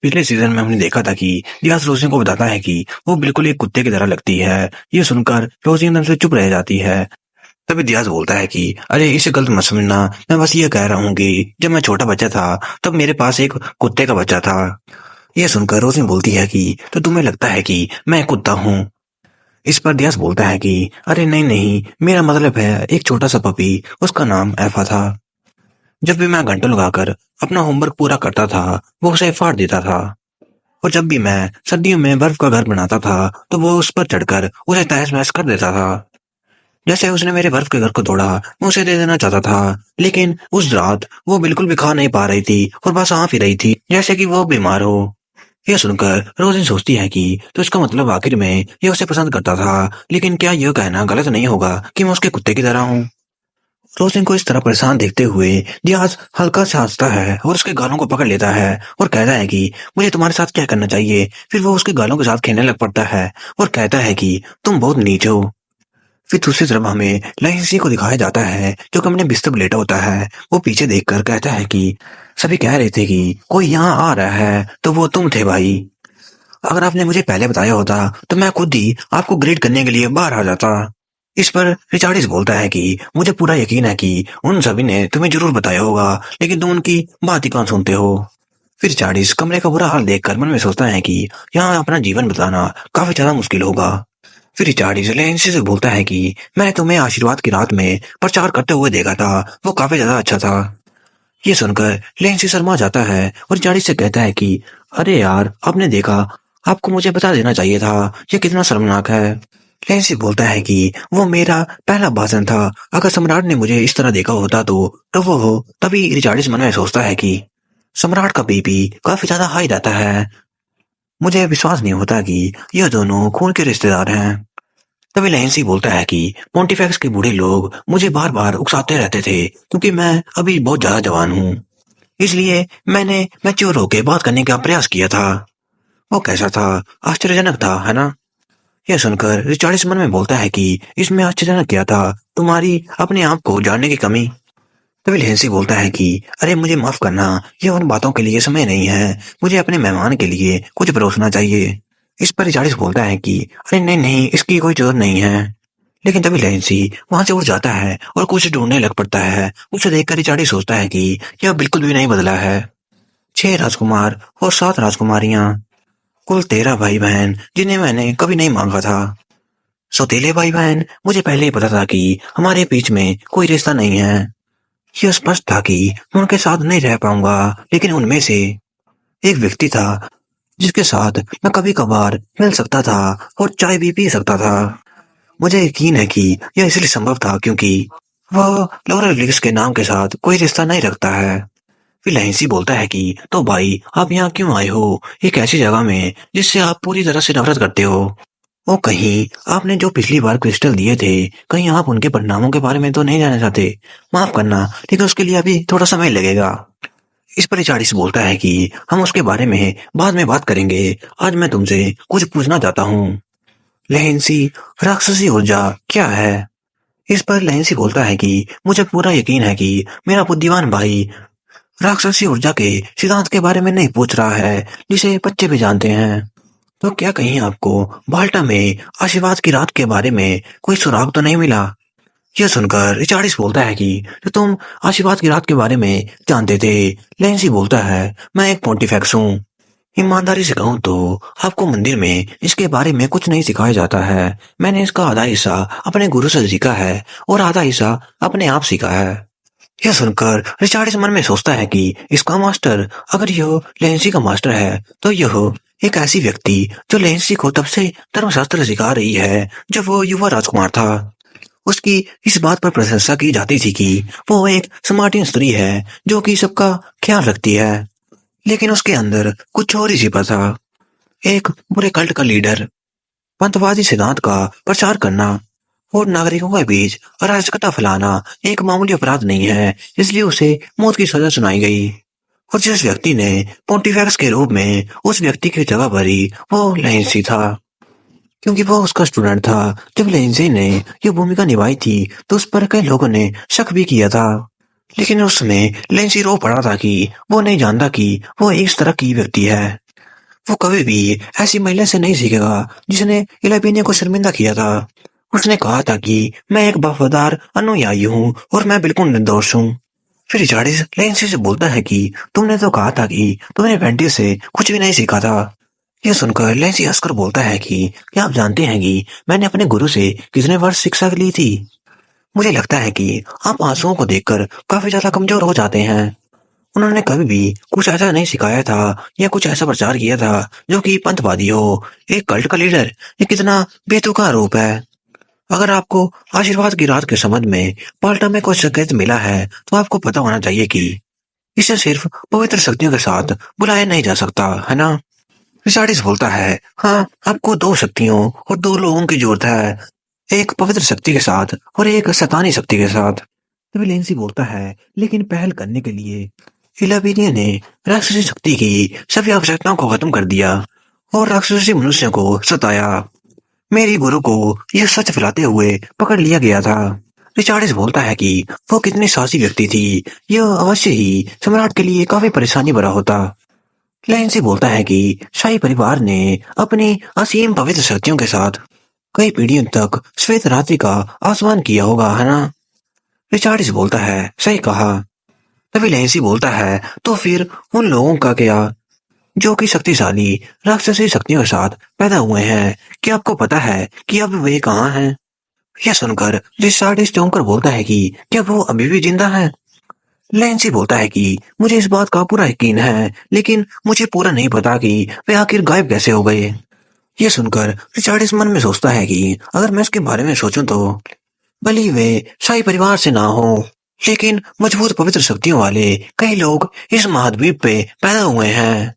पिछले सीजन में हमने देखा था कि दियास रोजी को बताता है कि वो बिल्कुल एक कुत्ते की तरह लगती है। ये सुनकर रोजी एकदम से चुप रह जाती है। तभी दियास बोलता है कि अरे इसे गलत मत समझना, मैं बस ये कह रहा हूँ कि जब मैं छोटा बच्चा था तब मेरे पास एक कुत्ते का बच्चा था। ये सुनकर रोजी बोलती है कि तो तुम्हें लगता है कि मैं एक कुत्ता हूँ। इस पर दियास बोलता है कि अरे नहीं नहीं, मेरा मतलब है एक छोटा सा पपी, उसका नाम एफा था। जब भी मैं घंटों लगाकर अपना होमवर्क पूरा करता था वो उसे फाड़ देता था। और जब भी मैं सर्दियों में बर्फ का घर बनाता था तो वो उस पर चढ़कर उसे तहस महस कर देता था। जैसे उसने मेरे बर्फ के घर को तोड़ा, मैं उसे दे देना चाहता था, लेकिन उस रात वो बिल्कुल भी खा नहीं पा रही थी और बस हाँफ ही रही थी जैसे कि वो बीमार हो। यह सुनकर रोजिन सोचती है कि तो इसका मतलब आखिर में ये उसे पसंद करता था, लेकिन क्या यह कहना गलत नहीं होगा कि मैं उसके कुत्ते की तरह हूँ। रोजिन को इस तरह परेशान देखते हुए दियाज हल्का से हंसता है और उसके गालों को पकड़ लेता है और कहता है कि मुझे तुम्हारे साथ क्या करना चाहिए। फिर वो उसके गालों के साथ खेलने लग पड़ता है और कहता है कि तुम बहुत नीच हो। फिर दूसरी तरफ हमें लहिसी को दिखाया जाता है जो कि अपने बिस्तर पर लेटा होता है। वो पीछे देखकर कहता है कि सभी कह रहे थे कि कोई यहाँ आ रहा है तो वो तुम थे भाई। अगर आपने मुझे पहले बताया होता तो मैं खुद ही आपको ग्रेड करने के लिए बाहर आ जाता। इस पर रिचार्डिस बोलता है कि मुझे पूरा यकीन है कि उन सभी ने तुम्हें जरूर बताया होगा, लेकिन तुम उनकी बात ही कौन सुनते हो। फिर रिचार्डिस कमरे का बुरा हाल देखकर मन में सोचता है कि यहाँ अपना जीवन बताना काफी ज्यादा मुश्किल होगा। फिर रिचार्डिस लेंसी से बोलता है कि मैंने तुम्हें आशीर्वाद की रात में प्रचार करते हुए देखा था, वो काफी ज्यादा अच्छा था। ये सुनकर लेंसी शर्मा जाता है और रिचार्डिस से कहता है कि अरे यार, आपने देखा, आपको मुझे बता देना चाहिए था, ये कितना शर्मनाक है। लेंसी बोलता है कि वो मेरा पहला भाषण था, अगर सम्राट ने मुझे इस तरह देखा होता तो वो हो। तभी रिचार्डिस मन में सोचता है कि सम्राट का बीपी काफी ज्यादा हाई रहता है, मुझे विश्वास नहीं होता कि यह दोनों खून के रिश्तेदार हैं। तभी लेंसी बोलता है कि पॉन्टिफेक्स के बूढ़े लोग मुझे बार बार उकसाते रहते थे क्योंकि मैं अभी बहुत ज्यादा जवान हूँ, इसलिए मैंने मैच्योर होकर बात करने का प्रयास किया था। वो कैसा था, आश्चर्यजनक था, है ना। यह सुनकर रिचार्डिस मन में बोलता है कि इसमें आश्चर्यजनक क्या था, तुम्हारी अपने आप को जानने की कमी। तभी लेंसी बोलता है कि अरे मुझे माफ करना, यह उन बातों के लिए समय नहीं है, मुझे अपने मेहमान के लिए कुछ परोसना चाहिए। इस पर रिचार्डिस बोलता है कि अरे नहीं नहीं, इसकी कोई जरूरत नहीं है। लेकिन तभी लेंसी वहां से उठ जाता है और कुछ ढूंढने लग पड़ता है। उसे देखकर रिचार्डिस सोचता है कि यह बिल्कुल भी नहीं बदला है। 6 राजकुमार और 7 राजकुमारियां, कुल 13 भाई बहन जिन्हें मैंने कभी नहीं मांगा था। सौतेले भाई बहन, मुझे पहले ही पता था कि हमारे बीच में कोई रिश्ता नहीं है। यह स्पष्ट था कि मैं उनके साथ नहीं रह पाऊंगा, लेकिन उनमें से एक व्यक्ति था जिसके साथ मैं कभी कभार मिल सकता था और चाय भी पी सकता था। मुझे यकीन है कि यह इसलिए संभव था क्योंकि वह लॉरेल लिक्स के नाम के साथ कोई रिश्ता नहीं रखता है। फिर लेंसी बोलता है कि तो भाई, आप यहाँ क्यों आए हो, एक ऐसी जगह में जिससे आप पूरी तरह से नफरत करते हो। ओ कहीं आपने जो पिछली बार क्रिस्टल दिए थे, कहीं आप उनके परिणामों के बारे में तो नहीं जानना चाहते। माफ करना, लेकिन उसके लिए अभी थोड़ा समय लगेगा। इस पर रिचार्डिस बोलता है कि हम उसके बारे में बाद में बात करेंगे, आज मैं तुमसे कुछ पूछना चाहता हूँ। लेंसी, राक्षसी ऊर्जा क्या है। इस पर लेंसी बोलता है कि मुझे पूरा यकीन है कि मेरा बुद्धिमान भाई राक्षसी ऊर्जा के सिद्धांत के बारे में नहीं पूछ रहा है जिसे बच्चे भी जानते हैं। तो क्या कहीं आपको बाल्टा में आशीर्वाद की रात के बारे में कोई सुराग तो नहीं मिला। यह सुनकर रिचार्डिस बोलता है कि तो तुम आशीर्वाद की रात के बारे में जानते थे। लेंसी बोलता है मैं एक पॉन्टिफेक्स हूँ, ईमानदारी से कहूँ तो आपको मंदिर में इसके बारे में कुछ नहीं सिखाया जाता है। मैंने इसका आधा हिस्सा अपने गुरु से सीखा है और आधा हिस्सा अपने आप सीखा है। यह सुनकर रिचार्डिस मन में सोचता है कि इसका मास्टर, अगर यह लेंसी का मास्टर है तो यह एक ऐसी व्यक्ति जो लेंसी को तब से धर्मशास्त्र सिखा रही है जब वो युवा राजकुमार था। उसकी इस बात पर प्रशंसा की जाती थी कि वो एक स्मार्टिन स्त्री है जो कि सबका ख्याल रखती है, लेकिन उसके अंदर कुछ और ही छिपा था। एक बुरे कल्ट का लीडर, पंथवादी सिद्धांत का प्रचार करना और नागरिकों के बीच अराजकता फैलाना एक मामूली अपराध नहीं है, इसलिए उसे मौत की सजा सुनाई गई। और जिस व्यक्ति ने पॉन्टिफेक्स के रूप में उस व्यक्ति की जगह भरी वो लेंसी था, क्योंकि वो उसका स्टूडेंट था। जब लेंसी ने यह भूमिका निभाई थी तो उस पर कई लोगों ने शक भी किया था, लेकिन उस समय लेंसी रो पड़ा था कि वो नहीं जानता कि वो इस तरह की व्यक्ति है। वो कभी भी ऐसी महिला से नहीं सीखेगा जिसने इलाबेनिया को शर्मिंदा किया था। उसने कहा था कि मैं एक वफादार अनुयायी हूँ और मैं बिल्कुल निर्दोष हूँ। फिर रिचार्डिस लेंसी से बोलता है कि तुमने तो कहा था कि तुमने वेंटी से कुछ भी नहीं सीखा था। यह सुनकर लेंसी हंसकर बोलता है कि क्या आप जानते हैं कि मैंने अपने गुरु से कितने वर्ष शिक्षा ली थी। मुझे लगता है कि आप आंसुओं को देखकर काफी ज्यादा कमजोर हो जाते हैं। उन्होंने कभी भी कुछ ऐसा नहीं सिखाया था या कुछ ऐसा प्रचार किया था जो कि पंथवादी हो। एक कल्ट का लीडर, ये कितना बेतुका आरोप है। अगर आपको आशीर्वाद की रात के संबंध में पाल्टा में कुछ संकेत मिला है तो आपको पता होना चाहिए कि इसे सिर्फ पवित्र शक्तियों के साथ बुलाया नहीं जा सकता, है ना। रिचार्डिस बोलता है, हाँ, आपको दो शक्तियों और दो लोगों की जरूरत है, एक पवित्र शक्ति के साथ और एक शैतानी शक्ति के साथ। तभी लेंसी बोलता है, लेकिन पहल करने के लिए इलाबेनिया ने राक्षसी शक्ति की सभी आवश्यकताओं को खत्म कर दिया और राक्षसी मनुष्यों को सताया। मेरी गुरु को यह सच फैलाते हुए पकड़ लिया गया था। रिचार्डिस बोलता है कि वो कितनी साहसी व्यक्ति थी, यह अवश्य ही सम्राट के लिए काफी परेशानी भरा होता। क्लेंसी बोलता है कि शाही परिवार ने अपनी असीम पवित्र शक्तियों के साथ कई पीढ़ियों तक श्वेत रात्रि का आसमान किया होगा, है ना। रिचार्डिस बोलता है, सही कहा। तभी लेंसी बोलता है, तो फिर उन लोगों का क्या जो कि शक्तिशाली राक्षसी शक्तियों के साथ पैदा हुए हैं, क्या आपको पता है कि अब वे कहाँ हैं। यह सुनकर रिचार्डिस चौंक कर बोलता है कि क्या वो अभी भी जिंदा है। लेंसी बोलता है कि मुझे इस बात का पूरा यकीन है, लेकिन मुझे पूरा नहीं पता कि वे आखिर गायब कैसे हो गए। यह सुनकर रिचार्डिस मन में सोचता है कि अगर मैं इसके बारे में सोचूं तो भले ही वे शाही परिवार से ना हो, लेकिन मजबूत पवित्र शक्तियों वाले कई लोग इस महाद्वीप पे पैदा हुए हैं।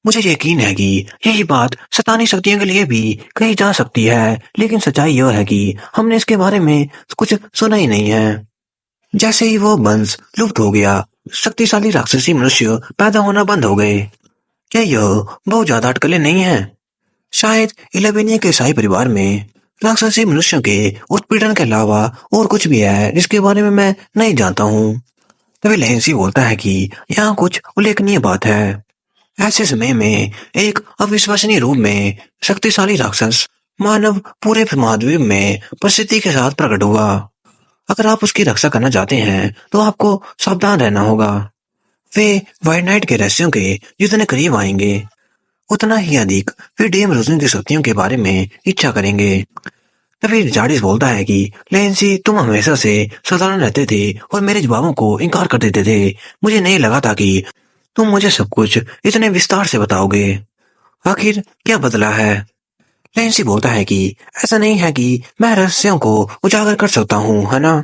मुझे यकीन है कि यही बात शैतानी शक्तियों के लिए भी कही जा सकती है, लेकिन सच्चाई यह है कि हमने इसके बारे में कुछ सुना ही नहीं है। जैसे ही वो वंश लुप्त हो गया, शक्तिशाली राक्षसी मनुष्य पैदा होना बंद हो गए। क्या यह बहुत ज्यादा अटकलें नहीं है? शायद इलेवेनिया के शाही परिवार में राक्षसी मनुष्यों के उत्पीड़न के अलावा और कुछ भी है जिसके बारे में मैं नहीं जानता हूँ। तभी लेंसी बोलता है कि यहाँ कुछ उल्लेखनीय बात है। ऐसे समय में एक अविश्वसनीय रूप में शक्तिशाली राक्षस मानव पूरे महाद्वीप में प्रसिद्धि के साथ प्रकट हुआ। अगर आप उसकी रक्षा करना चाहते हैं तो आपको सावधान रहना होगा। वे वाइट नाइट के रहस्यों के जितने करीब आएंगे उतना ही अधिक वे डेम रोजन की शक्तियों के बारे में इच्छा करेंगे। तभी रिचार्डिस बोलता है कि लेंसी, तुम हमेशा से साधारण रहते थे और मेरे जवाबों को इनकार कर देते थे। मुझे नहीं लगा था कि तुम मुझे सब कुछ इतने विस्तार से बताओगे। आखिर क्या बदला है? लेंसी बोलता है कि ऐसा नहीं है कि मैं रहस्यों को उजागर कर सकता हूँ, है ना।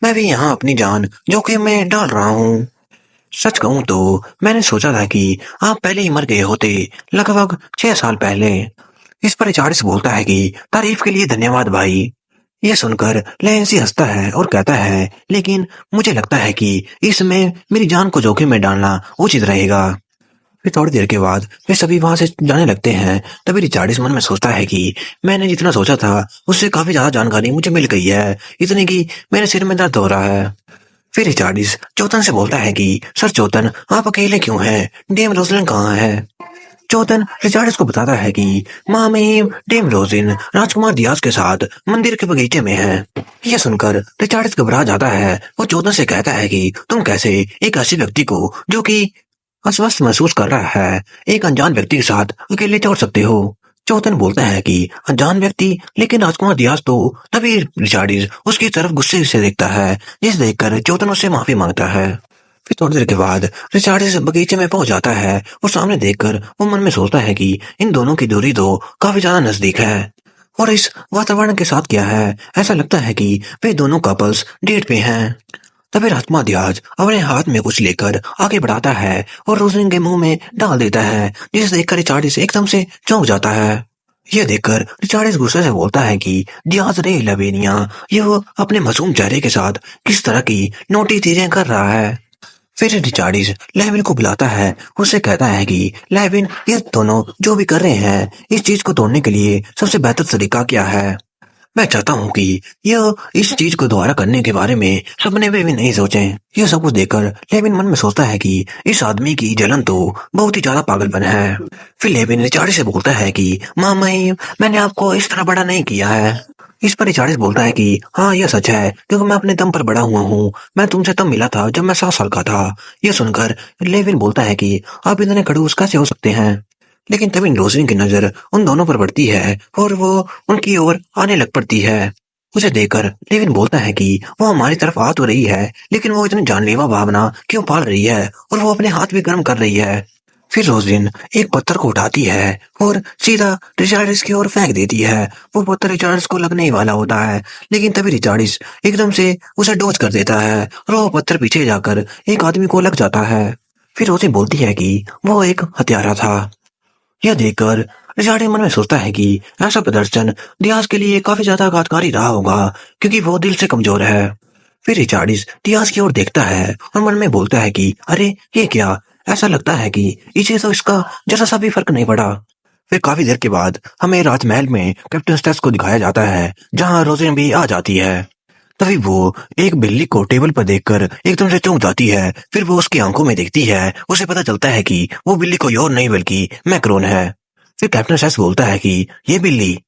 मैं भी यहाँ अपनी जान जोखिम में डाल रहा हूँ। सच कहूँ तो मैंने सोचा था कि आप पहले ही मर गए होते, लगभग 6 साल पहले। इस पर रिचार्डिस बोलता है कि तारीफ के लिए धन्यवाद भाई। यह सुनकर लेंसी हंसता है और कहता है, लेकिन मुझे लगता है कि इसमें मेरी जान को जोखिम में डालना उचित रहेगा। फिर थोड़ी देर के बाद वे सभी वहां से जाने लगते हैं। तभी रिचार्डिस मन में सोचता है कि मैंने जितना सोचा था उससे काफी ज्यादा जानकारी मुझे मिल गई है, इतनी कि मेरे सिर में दर्द हो रहा है। फिर रिचार्डिस चौतन से बोलता है कि सर चौतन, आप अकेले क्यों हैं? डेम रोजलिन कहाँ है? चौतन रिचार्डिस को बताता है कि मामेम डेम रोजिन राजकुमार दियाज के साथ मंदिर के बगीचे में है। यह सुनकर रिचार्डिस घबरा जाता है। वो चौतन से कहता है कि तुम कैसे एक ऐसे व्यक्ति को जो कि अस्वस्थ महसूस कर रहा है एक अनजान व्यक्ति के साथ अकेले छोड़ सकते हो? चौतन बोलता है कि अनजान व्यक्ति, लेकिन राजकुमार दियाज तो। तभी रिचार्डिस उसकी तरफ गुस्से से देखता है, जिसे देखकर चौतन उससे माफी मांगता है। फिर थोड़ी देर के बाद रिचार्डिस बगीचे में पहुंच जाता है और सामने देखकर वो मन में सोचता है कि इन दोनों की दूरी तो काफी ज्यादा नजदीक है और इस वातावरण के साथ क्या है, ऐसा लगता है कि वे दोनों कपल्स डेट पे हैं। तभी राजकुमार दियाज अपने हाथ में कुछ लेकर आगे बढ़ाता है और रोजलिन के मुंह में डाल देता है, जिसे देखकर रिचार्डिस एकदम से चौंक जाता है। यह देखकर रिचार्डिस गुस्से से बोलता है कि दियाज रे लवेनिया, यह अपने मासूम चेहरे के साथ किस तरह की नोटी चीजें कर रहा है। फिर रिचार्डिस लेविन को बुलाता है, उससे कहता है कि लेविन, ये दोनों जो भी कर रहे हैं इस चीज को तोड़ने के लिए सबसे बेहतर तरीका क्या है? मैं चाहता हूँ कि यह इस चीज को दोबारा करने के बारे में सपने में भी नहीं सोचें। यह सब कुछ देखकर लेविन मन में सोचता है कि इस आदमी की जलन तो बहुत ही ज्यादा पागलपन है। फिर लेविन रिचार्ड से बोलता है कि मामा ही मैंने आपको इस तरह बड़ा नहीं किया है। इस पर रिचार्ड बोलता है कि हाँ यह सच है, क्योंकि मैं अपने दम पर बड़ा हुआ हूँ। मैं तुमसे तब मिला था जब मैं 7 साल का था। यह सुनकर लेविन बोलता है कि आप इतने खड़ूस कैसे हो सकते हैं। लेकिन तभी रोशनी की नजर उन दोनों पर पड़ती है और वो उनकी ओर आने लग पड़ती है। उसे देखकर लेविन बोलता है कि वो हमारी तरफ आ तो रही है, लेकिन वो इतनी जानलेवा भावना क्यों पाल रही है और वो अपने हाथ भी गर्म कर रही है। फिर रोजलिन एक पत्थर को उठाती है और सीधा रिचार्डिस की ओर फेंक देती है। वो पत्थर रिचार्डिस को लगने ही वाला होता है, लेकिन तभी रिचार्डिस एकदम से उसे डॉज कर देता है और वो पत्थर पीछे जाकर एक आदमी को लग जाता है। फिर रोजी बोलती है कि वो एक हत्यारा था। यह देखकर रिचार्ड मन में सोचता है कि ऐसा प्रदर्शन डियाज के लिए काफी ज्यादा आघातकारी रहा होगा, क्योंकि वो दिल से कमजोर है। फिर रिचार्डिस डियाज की ओर देखता है और मन में बोलता है कि अरे ये क्या, ऐसा लगता है कि इसे तो इसका जरा सा भी फर्क नहीं पड़ा। फिर काफी देर के बाद हमें राजमहल में कैप्टन स्टेस को दिखाया जाता है, जहाँ रोजिन भी आ जाती है। तभी वो एक बिल्ली को टेबल पर देखकर एकदम से चौंक जाती है। फिर वो उसकी आंखों में देखती है। उसे पता चलता है कि वो बिल्ली कोई और नहीं बल्कि मैक्रोन है। फिर कैप्टन सेस बोलता है कि ये बिल्ली,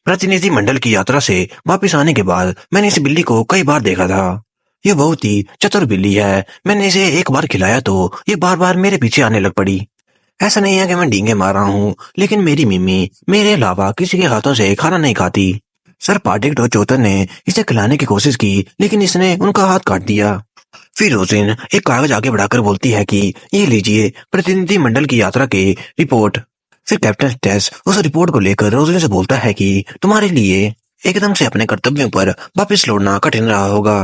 प्रतिनिधि मंडल की यात्रा से वापस आने के बाद मैंने इस बिल्ली को कई बार देखा था। ये बहुत ही चतुर बिल्ली है। मैंने इसे एक बार खिलाया तो ये बार बार मेरे पीछे आने लग पड़ी। ऐसा नहीं है कि मैं डींगे मार रहा हूँ, लेकिन मेरी मिम्मी मेरे अलावा किसी के हाथों से खाना नहीं खाती। सर पार्टिक और चौथर ने इसे खिलाने की कोशिश की, लेकिन इसने उनका हाथ काट दिया। फिर रोजिन एक कागज आगे बढ़ाकर बोलती है कि ये लीजिए प्रतिनिधि मंडल की यात्रा की रिपोर्ट। फिर कैप्टन स्टेस उस रिपोर्ट को लेकर रोजिन से बोलता है कि तुम्हारे लिए एकदम से अपने कर्तव्यों पर वापस लौटना कठिन रहा होगा,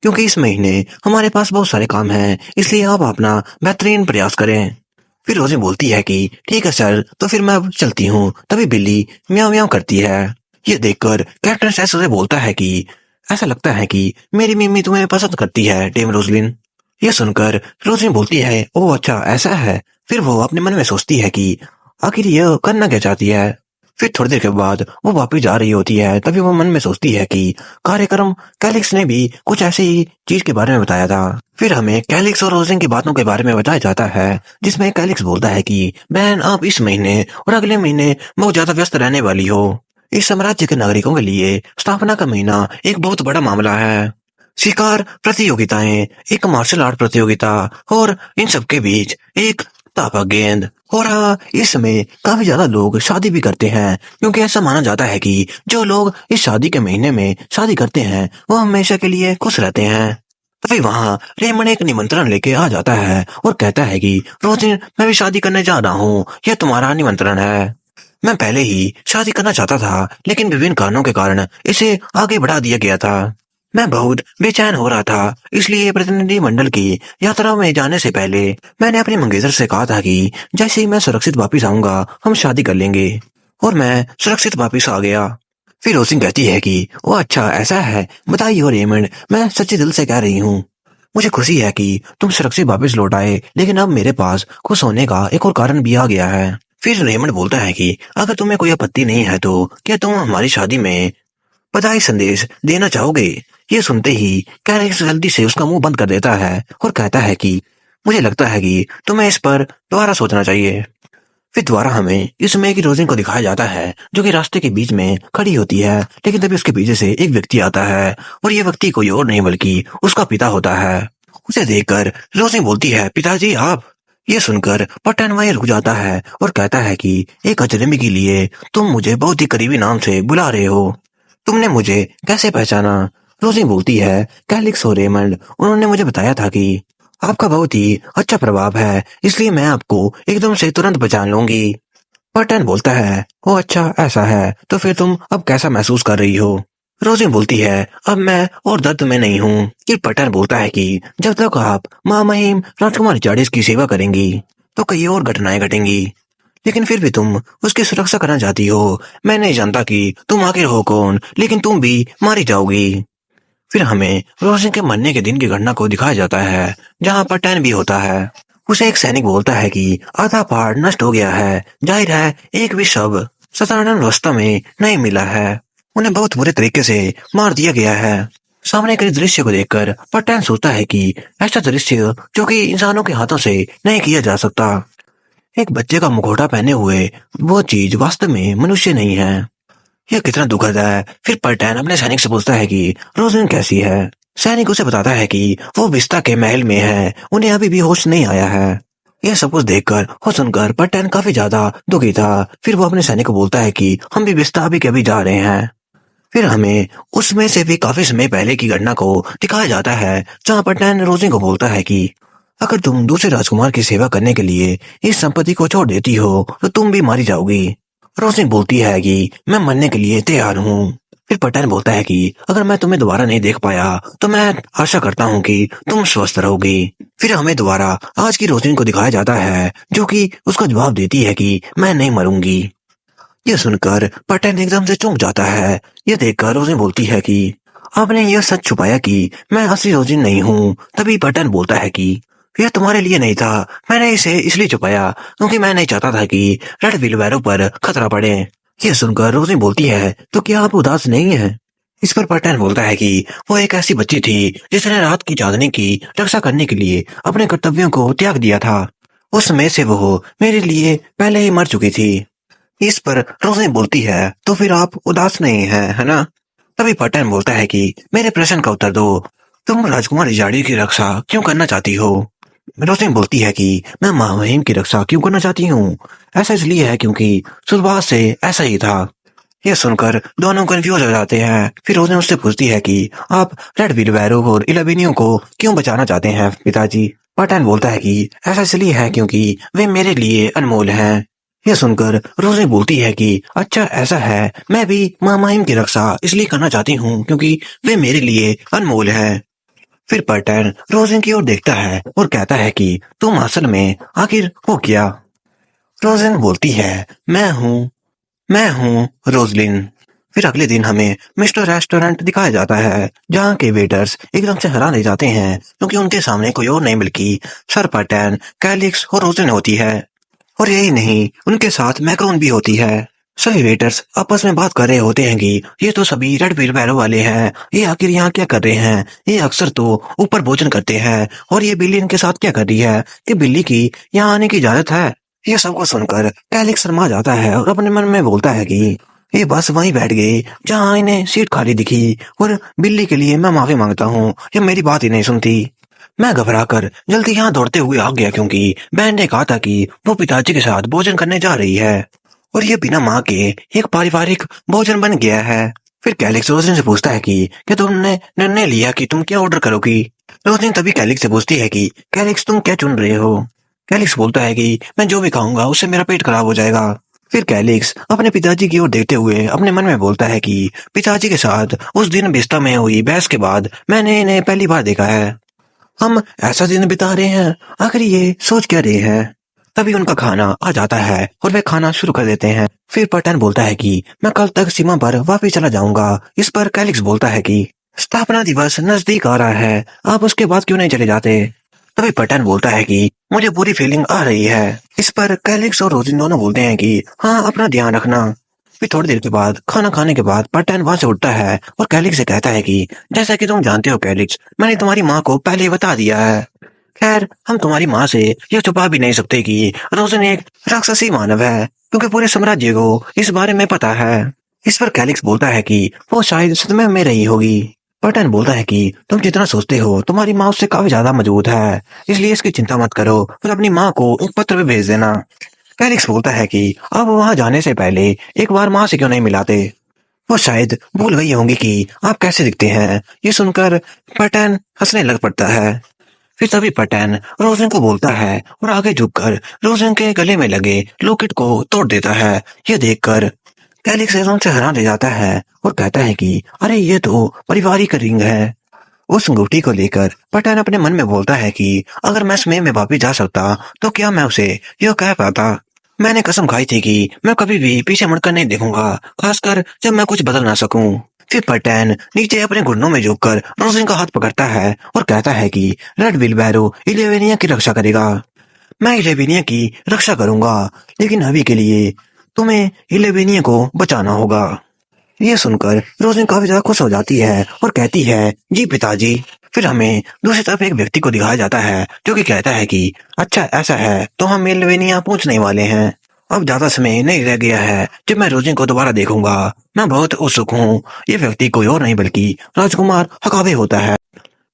क्योंकि इस महीने हमारे पास बहुत सारे काम हैं, इसलिए आप अपना बेहतरीन प्रयास करें। फिर रोजी बोलती है कि ठीक है सर, तो फिर मैं अब चलती हूँ। तभी बिल्ली म्याऊं म्याऊं करती है। ये देखकर कैप्टन सैस उसे बोलता है कि ऐसा लगता है कि मेरी मिम्मी तुम्हें पसंद करती है डेम रोजलिन। ये सुनकर रोजलिन बोलती है ओह अच्छा ऐसा है। फिर वो अपने मन में सोचती है कि आखिर यह करना क्या चाहती है। फिर थोड़ी देर के बाद वो वापस जा रही होती है। तभी वो मन में सोचती है कि कार्यक्रम कैलिक्स ने भी कुछ ऐसे ही चीज के बारे में बताया था। फिर हमें कैलिक्स और रोजिन की बातों के बारे में बताया जाता है, जिसमें कैलिक्स बोलता है कि बहन आप इस महीने और अगले महीने बहुत ज्यादा व्यस्त रहने वाली हो। इस साम्राज्य के नागरिकों के लिए स्थापना का महीना एक बहुत बड़ा मामला है। शिकार प्रतियोगिताएं, एक मार्शल आर्ट प्रतियोगिता और इन सब के बीच एक तापा गेंद। और हाँ, इस समय काफी ज्यादा लोग शादी भी करते हैं, क्योंकि ऐसा माना जाता है कि जो लोग इस शादी के महीने में शादी करते हैं वो हमेशा के लिए खुश रहते हैं। तभी वहाँ रेमन एक निमंत्रण लेके आ जाता है और कहता है कि रोजिन मैं भी शादी करने जा रहा हूँ, यह तुम्हारा निमंत्रण है। मैं पहले ही शादी करना चाहता था, लेकिन विभिन्न कारणों के कारण इसे आगे बढ़ा दिया गया था। मैं बहुत बेचैन हो रहा था, इसलिए प्रतिनिधि मंडल की यात्रा में जाने से पहले मैंने अपनी मंगेतर से कहा था कि जैसे ही मैं सुरक्षित वापस आऊंगा हम शादी कर लेंगे। और मैं सुरक्षित वापस आ गया। फिर रोसिन कहती है कि ओ अच्छा ऐसा है, बताइए हो रेमंड, मैं सच्चे दिल से कह रही हूँ। मुझे खुशी है कि तुम सुरक्षित वापस लौट आए, लेकिन अब मेरे पास खुश होने का एक और कारण भी आ गया है। फिर रेमंड बोलता है कि अगर तुम्हें कोई आपत्ति नहीं है तो क्या तुम हमारी शादी में बधाई संदेश देना चाहोगे। ये सुनते ही कैलिक्स जल्दी से उसका मुंह बंद कर देता है और कहता है कि मुझे लगता है कि तुम्हें इस पर दोबारा सोचना चाहिए। फिर दोबारा हमें इस समय की रोजिन को दिखाया जाता है, जो कि रास्ते के बीच में खड़ी होती है, लेकिन तभी उसके पीछे से एक व्यक्ति आता है और ये व्यक्ति कोई और नहीं बल्कि उसका पिता होता है। उसे देखकर रोजिन बोलती है पिताजी आप। ये सुनकर पटन वहीं रुक जाता है और कहता है कि एक अजनबी के लिए तुम मुझे बहुत ही करीबी नाम से बुला रहे हो, तुमने मुझे कैसे पहचाना। रोजी बोलती है कैलिक्स और रेमंड उन्होंने मुझे बताया था कि आपका बहुत ही अच्छा प्रभाव है, इसलिए मैं आपको एकदम से तुरंत पहचान लूंगी। पटन बोलता है ओ अच्छा ऐसा है, तो फिर तुम अब कैसा महसूस कर रही हो। रोजी बोलती है अब मैं और दर्द में नहीं हूँ। फिर पटन बोलता है कि जब तक आप माँ महिम राजकुमारी चार्डिस की सेवा करेंगी तो कई और घटनाएं घटेंगी, लेकिन फिर भी तुम उसकी सुरक्षा करना चाहती हो। मैं नहीं जानता कि तुम आखिर हो कौन, लेकिन तुम भी मारी जाओगी। फिर हमें रोशन के मरने के दिन की घटना को दिखाया जाता है, जहाँ पर टैन भी होता है। उसे एक सैनिक बोलता है कि आधा पहाड़ नष्ट हो गया है, जाहिर है एक भी शव साधारण अवस्था में नहीं मिला है। उन्हें बहुत बुरे तरीके से मार दिया गया है। सामने के दृश्य को देखकर पटेन सोचता है कि ऐसा दृश्य जो कि इंसानों के हाथों से नहीं किया जा सकता। एक बच्चे का मुखौटा पहने हुए वो चीज वास्तव में मनुष्य नहीं है। यह कितना दुखद है। फिर पटेन अपने सैनिक से पूछता है कि रोजलिन कैसी है। सैनिक उसे बताता है कि वो बिस्ता के महल में है, उन्हें अभी भी होश नहीं आया है। यह सब कुछ देखकर और सुनकर पटेन काफी ज्यादा दुखी था। फिर वो अपने सैनिक को बोलता है कि हम भी बिस्ता अभी के अभी जा रहे हैं। फिर हमें उसमें से भी काफी समय पहले की घटना को दिखाया जाता है, जहाँ पटेन रोजी को बोलता है कि अगर तुम दूसरे राजकुमार की सेवा करने के लिए इस संपत्ति को छोड़ देती हो तो तुम भी मारी जाओगी। रोशनी बोलती है कि मैं मरने के लिए तैयार हूँ। फिर पटेन बोलता है कि अगर मैं तुम्हें दोबारा नहीं देख पाया तो मैं आशा करता हूँ कि तुम स्वस्थ रहोगी। फिर हमें दोबारा आज की रोशनी को दिखाया जाता है, जो कि उसका जवाब देती है कि मैं नहीं मरूंगी। यह सुनकर पटेन एकदम से चौंक जाता है। यह देखकर रोशनी बोलती है कि आपने यह सच छुपाया कि मैं असली रोशनी नहीं हूँ। तभी पटेन बोलता है कि यह तुम्हारे लिए नहीं था, मैंने इसे इसलिए छुपाया क्योंकि मैं नहीं चाहता था कि रेड विलवेरो पर खतरा पड़े। यह सुनकर रोशनी बोलती है तो क्या आप उदास नहीं हैं? इस पर पटेन बोलता है कि वो एक ऐसी बच्ची थी जिसने रात की चांदनी की रक्षा करने के लिए अपने कर्तव्यों को त्याग दिया था। उस समय से वो मेरे लिए पहले ही मर चुकी थी। इस पर रोशनी बोलती है तो फिर आप उदास नहीं हैं, है ना? तभी पटेन बोलता है कि मेरे प्रश्न का उत्तर दो, तुम राजकुमार इजाड़ी की रक्षा क्यों करना चाहती हो? रोशनी बोलती है कि मैं महामहिम की रक्षा क्यों करना चाहती हूँ। ऐसा इसलिए है क्योंकि शुरुआत से ऐसा ही था। यह सुनकर दोनों कंफ्यूज हो जाते हैं। फिर रोशनी उससे पूछती है कि आप रेड विलवेरो और इलाबिनियो को क्यों बचाना चाहते हैं पिताजी? पटेन बोलता है कि ऐसा इसलिए है क्योंकि वे मेरे लिए अनमोल हैं। यह सुनकर रोशनी बोलती है कि अच्छा ऐसा है, मैं भी महामहिम की रक्षा इसलिए करना चाहती हूँ क्योंकि वे मेरे लिए अनमोल हैं। फिर पटेन रोजन की ओर देखता है और कहता है कि तुम असल में आखिर हो क्या? रोजन बोलती है मैं हूँ रोजलिन। फिर अगले दिन हमें मिस्टर रेस्टोरेंट दिखाया जाता है, जहाँ के वेटर्स एकदम से हैरान रह जाते हैं क्योंकि उनके सामने कोई और नहीं बल्कि सर पटेन, कैलिक्स और रोजलिन होती है। और यही नहीं, उनके साथ मैक्रोन भी होती है। सभी वेटर्स आपस में बात कर रहे होते हैं कि ये तो सभी रेड व्हीलबैरो वाले हैं, ये आखिर यहाँ क्या कर रहे हैं? ये अक्सर तो ऊपर भोजन करते हैं और ये बिल्ली इनके साथ क्या कर रही है कि बिल्ली की यहाँ आने की इजाजत है? ये सबको सुनकर कैलिक शर्मा जाता है और अपने मन में बोलता है कि ये बस वहीं बैठ गए जहाँ इन्हें सीट खाली दिखी, और बिल्ली के लिए मैं माफी मांगता हूँ, ये मेरी बात ही नहीं सुनती। मैं घबराकर जल्दी यहाँ दौड़ते हुए आ गया क्योंकि बहन ने कहा था कि वो पिताजी के साथ भोजन करने जा रही है और ये बिना माँ के एक पारिवारिक भोजन बन गया है। फिर कैलिक्स रोजलिन से पूछता है कि क्या तुमने निर्णय लिया कि तुम क्या ऑर्डर करोगी? रोजलिन तभी कैलिक्स से पूछती है कि कैलिक्स तुम क्या चुन रहे हो? कैलिक्स बोलता है कि मैं जो भी खाऊंगा उससे मेरा पेट खराब हो जाएगा। फिर कैलिक्स अपने पिताजी की ओर देखते हुए अपने मन में बोलता है कि पिताजी के साथ उस दिन बिस्ता में हुई बहस के बाद मैंने इन्हें पहली बार देखा है। हम ऐसा दिन बिता रहे हैं, आखिर ये सोच क्या रहे हैं? तभी उनका खाना आ जाता है और वे खाना शुरू कर देते हैं। फिर पटेन बोलता है कि मैं कल तक सीमा पर वापस चला जाऊंगा। इस पर कैलिक्स बोलता है कि स्थापना दिवस नजदीक आ रहा है, आप उसके बाद क्यों नहीं चले जाते? तभी पटेन बोलता है कि मुझे बुरी फीलिंग आ रही है। इस पर कैलिक्स और रोजिन दोनों बोलते हैं कि हाँ, अपना ध्यान रखना। फिर थोड़ी देर के बाद खाना खाने के बाद पटेन वहां से उठता है और कैलिक्स से कहता है कि जैसा कि तुम जानते हो कैलिक्स, मैंने तुम्हारी माँ को पहले ही बता दिया है। खैर, हम तुम्हारी माँ से यह छुपा भी नहीं सकते कि रोजन एक राक्षसी मानव है, क्योंकि पूरे साम्राज्य को इस बारे में पता है। इस पर कैलिक्स बोलता है कि वो शायद सदमे में रही होगी। पटेन बोलता है कि तुम जितना सोचते हो तुम्हारी माँ उससे काफी ज्यादा मजबूत है, इसलिए इसकी चिंता मत करो और अपनी माँ को एक पत्र भी भेज देना। कैलिक्स बोलता है कि अब वहां जाने से पहले एक बार माँ से क्यों नहीं मिलाते? वो शायद भूल गई होंगी कि आप कैसे दिखते हैं। ये सुनकर पटेन हंसने लग पड़ता है। फिर तभी पटेन रोजन को बोलता है और आगे झुककर रोजन के गले में लगे लॉकेट को तोड़ देता है। यह देखकर कैलिक्स एकदम से हैरान रह जाता है और कहता है कि अरे ये तो पारिवारिक रिंग है। उस अंगूठी को लेकर पटेन अपने मन में बोलता है कि अगर मैं समय में वापिस जा सकता तो क्या मैं उसे यह कह पाता। मैंने कसम खाई थी कि मैं कभी भी पीछे मुड़कर नहीं देखूंगा, खासकर जब मैं कुछ बदल ना सकूं। फिर पटेन नीचे अपने घुटनों में झुककर रोजन का हाथ पकड़ता है और कहता है कि रेड विलबैरो इलेवेनिया की रक्षा करेगा। मैं इलेवेनिया की रक्षा करूंगा, लेकिन अभी के लिए तुम्हें इलेवेनिया को बचाना होगा। ये सुनकर रोशनी काफी ज्यादा खुश हो जाती है और कहती है, जी पिताजी। फिर हमें दूसरी तरफ एक व्यक्ति को दिखाया जाता है जो कि कहता है कि अच्छा ऐसा है तो हम मेलवेनिया पहुंचने वाले हैं। अब ज्यादा समय नहीं रह गया है जब मैं रोजिन को दोबारा देखूंगा। मैं बहुत उत्सुक हूँ। ये व्यक्ति कोई और नहीं बल्कि राजकुमार हकाबे होता है।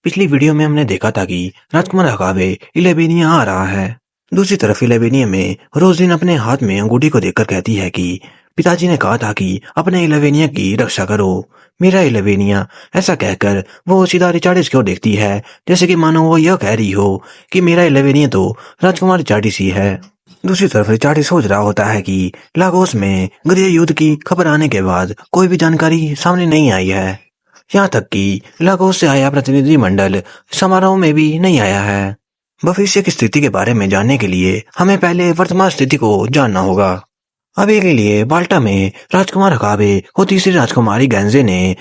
पिछली वीडियो में हमने देखा था कि राजकुमार हकाबे इलेवेनिया आ रहा है। दूसरी तरफ इलेवेनिया में रोजिन अपने हाथ में अंगूठी को देखकर कहती है कि पिताजी ने कहा था कि अपने इलेवेनिया की रक्षा करो, मेरा इलेवेनिया। ऐसा कहकर वो सीधा रिचार्डिस की ओर देखती है, जैसे कि मानो वो यह कह रही हो कि मेरा इलेवेनिया तो राजकुमार रिचार्डिस ही है। दूसरी तरफ रिचार्डिस सोच रहा होता है कि लागोस में गृह युद्ध की खबर आने के बाद कोई भी जानकारी सामने नहीं आई है। यहाँ तक कि लागोस से आया प्रतिनिधिमंडल समारोह में भी नहीं आया है। भविष्य की स्थिति के बारे में जानने के लिए हमें पहले वर्तमान स्थिति को जानना होगा। अभी के लिए बाल्टा में राजकुमार हकाबे और तीसरी राजकुमारी गैंजे ने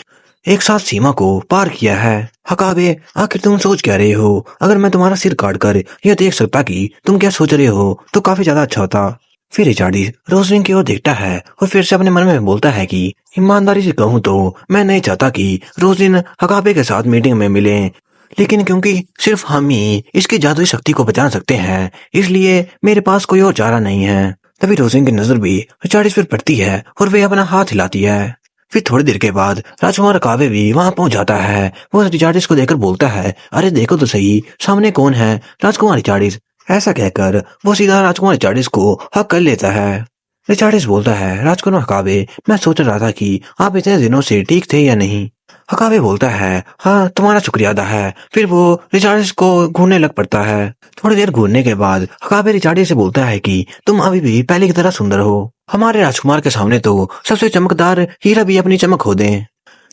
एक साथ सीमा को पार किया है। हकाबे, आखिर तुम सोच क्या रहे हो? अगर मैं तुम्हारा सिर काट कर यह देख सकता कि तुम क्या सोच रहे हो तो काफी ज्यादा अच्छा होता। फिर रिचार्डिस रोजलिन की ओर देखता है और फिर से अपने मन में बोलता है कि ईमानदारी से कहूँ तो मैं नहीं चाहता कि रोजलिन हकाबे के साथ मीटिंग में मिले, लेकिन क्योंकि सिर्फ हम ही इसकी जादुई शक्ति को पहचान सकते हैं, इसलिए मेरे पास कोई और चारा नहीं है। तभी रोजिन की नजर भी रिचार्डिस पर पड़ती है और वे अपना हाथ हिलाती है। फिर थोड़ी देर के बाद राजकुमार कावे भी वहां पहुंच जाता है। वो रिचार्डिस को देखकर बोलता है, अरे देखो तो सही, सामने कौन है? राजकुमार रिचार्डिस। ऐसा कहकर वो सीधा राजकुमार रिचार्डिस को हक कर लेता है। रिचार्डिस बोलता है, राजकुमार हकाबे, मैं सोच रहा था कि आप इतने दिनों से ठीक थे या नहीं। हकाबे बोलता है, हाँ तुम्हारा शुक्रिया अदा है। फिर वो रिचार्डिस को घूरने लग पड़ता है। थोड़ी देर घूरने के बाद हकाबे रिचार्डिस से बोलता है कि तुम अभी भी पहले की तरह सुंदर हो। हमारे राजकुमार के सामने तो सबसे चमकदार हीरा भी अपनी चमक खो दे।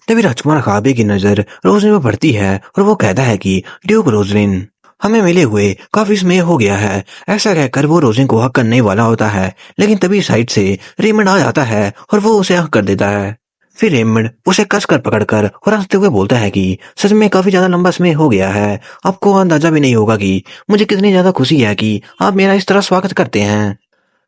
तभी राजकुमार हकाबे की नजर रोजलिन पर पड़ती है और वो कहता है कि ड्यूक रोजलिन, हमें मिले हुए काफी समय हो गया है। ऐसा कहकर वो रोजिन को हक करने वाला होता है, लेकिन तभी साइड से रेमंड आ जाता है और वो उसे हक कर देता है। फिर रेमंड उसे कसकर पकड़कर और हंसते हुए बोलता है कि सच में काफी ज्यादा लंबा समय हो गया है। आपको अंदाजा भी नहीं होगा कि मुझे कितनी ज्यादा खुशी है कि आप मेरा इस तरह स्वागत करते हैं।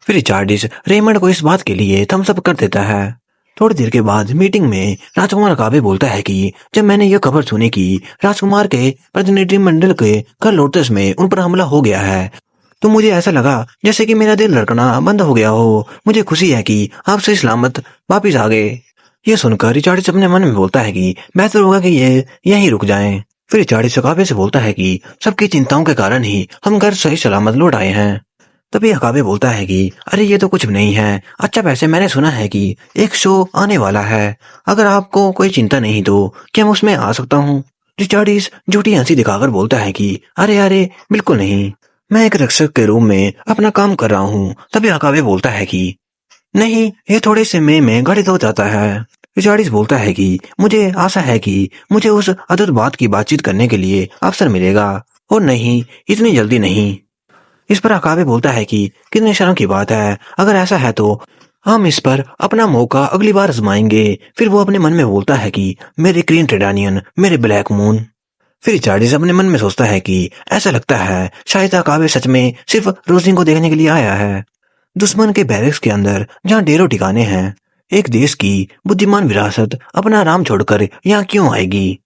फिर रिचार्डिस रेमंड को इस बात के लिए थम्स अप कर देता है। थोड़ी देर के बाद मीटिंग में राजकुमार काबे बोलता है कि जब मैंने यह खबर सुनी कि राजकुमार के प्रतिनिधिमंडल के घर लौटते समय उन पर हमला हो गया है, तो मुझे ऐसा लगा जैसे कि मेरा दिल धड़कना बंद हो गया हो। मुझे खुशी है कि आप सही सलामत वापिस आ गए। ये सुनकर रिचार्डिस अपने मन में बोलता है कि बेहतर होगा कि ये यहीं रुक जाएं। फिर रिचार्डिस हकाबे से बोलता है कि सबकी चिंताओं के कारण ही हम घर सही सलामत लौट आए हैं। तभी हकाबे बोलता है कि अरे ये तो कुछ भी नहीं है। अच्छा वैसे मैंने सुना है कि एक शो आने वाला है, अगर आपको कोई चिंता नहीं तो क्या मैं उसमें आ सकता हूँ? रिचार्डिस झूठी हंसी दिखाकर बोलता है कि अरे अरे बिल्कुल नहीं, मैं एक रक्षक के रूप में अपना काम कर रहा हूँ। तभी हकाबे बोलता है कि नहीं, ये थोड़े समय में घटित हो जाता है। रिचार्डिस बोलता है कि मुझे आशा है कि मुझे उस अद्भुत बात की बातचीत करने के लिए अवसर मिलेगा, और नहीं, इतनी जल्दी नहीं। इस पर हकाबे बोलता है कि कितने शर्म की बात है, अगर ऐसा है तो हम इस पर अपना मौका अगली बार आजमाएंगे। फिर वो अपने मन में बोलता है कि मेरे ग्रीन टेडानियन, मेरे ब्लैक मून। फिर रिचार्डिस अपने मन में सोचता है कि ऐसा लगता है शायद हकाबे सच में सिर्फ रोजिन को देखने के लिए आया है। दुश्मन के बैरक्स के अंदर जहाँ ढेरों ठिकाने हैं, एक देश की बुद्धिमान विरासत अपना आराम छोड़कर यहाँ क्यों आएगी?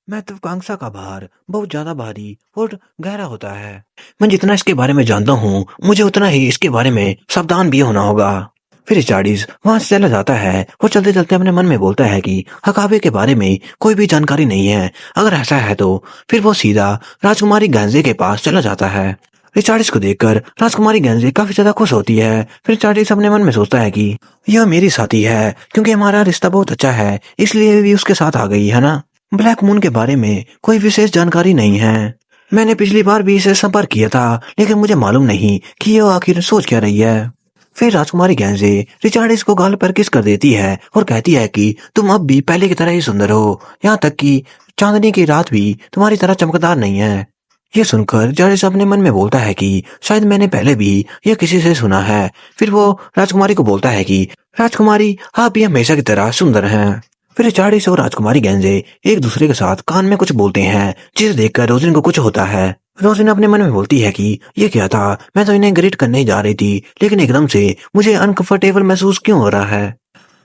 महत्वाकांक्षा का भार बहुत ज्यादा भारी और गहरा होता है। मैं जितना इसके बारे में जानता हूँ, मुझे उतना ही इसके बारे में सावधान भी होना होगा। फिर रिचार्डिस वहां से चला जाता है और चलते चलते अपने मन में बोलता है कि हकाबे के बारे में कोई भी जानकारी नहीं है। अगर ऐसा है तो फिर वो सीधा राजकुमारी गैंजे के पास चला जाता है। रिचार्डिस को देखकर राजकुमारी गैंजे काफी ज्यादा खुश होती है। फिर रिचार्डिस अपने मन में सोचता है कि यह मेरी साथी है, क्योंकि हमारा रिश्ता बहुत अच्छा है, इसलिए भी उसके साथ आ गई है ना। ब्लैक मून के बारे में कोई विशेष जानकारी नहीं है। मैंने पिछली बार भी इसे संपर्क किया था, लेकिन मुझे मालूम नहीं कि यह आखिर सोच क्या रही है। फिर राजकुमारी गैंजे रिचार्डिस को गाल पर किस कर देती है और कहती है कि तुम अब भी पहले की तरह ही सुंदर हो, यहाँ तक कि चांदनी की रात भी तुम्हारी तरह चमकदार नहीं है। ये सुनकर रिचार्डिस अपने मन में बोलता है कि शायद मैंने पहले भी यह किसी से सुना है। फिर वो राजकुमारी को बोलता है कि राजकुमारी, आप भी हमेशा की तरह सुंदर हैं। फिर रिचार्डिस और राजकुमारी गैंजे एक दूसरे के साथ कान में कुछ बोलते हैं, जिसे देखकर रोजिन को कुछ होता है। रोजिन अपने मन में बोलती है कि ये क्या था, मैं तो इन्हें ग्रीट करने ही जा रही थी, लेकिन एकदम से मुझे अनकंफर्टेबल महसूस क्यों हो रहा है।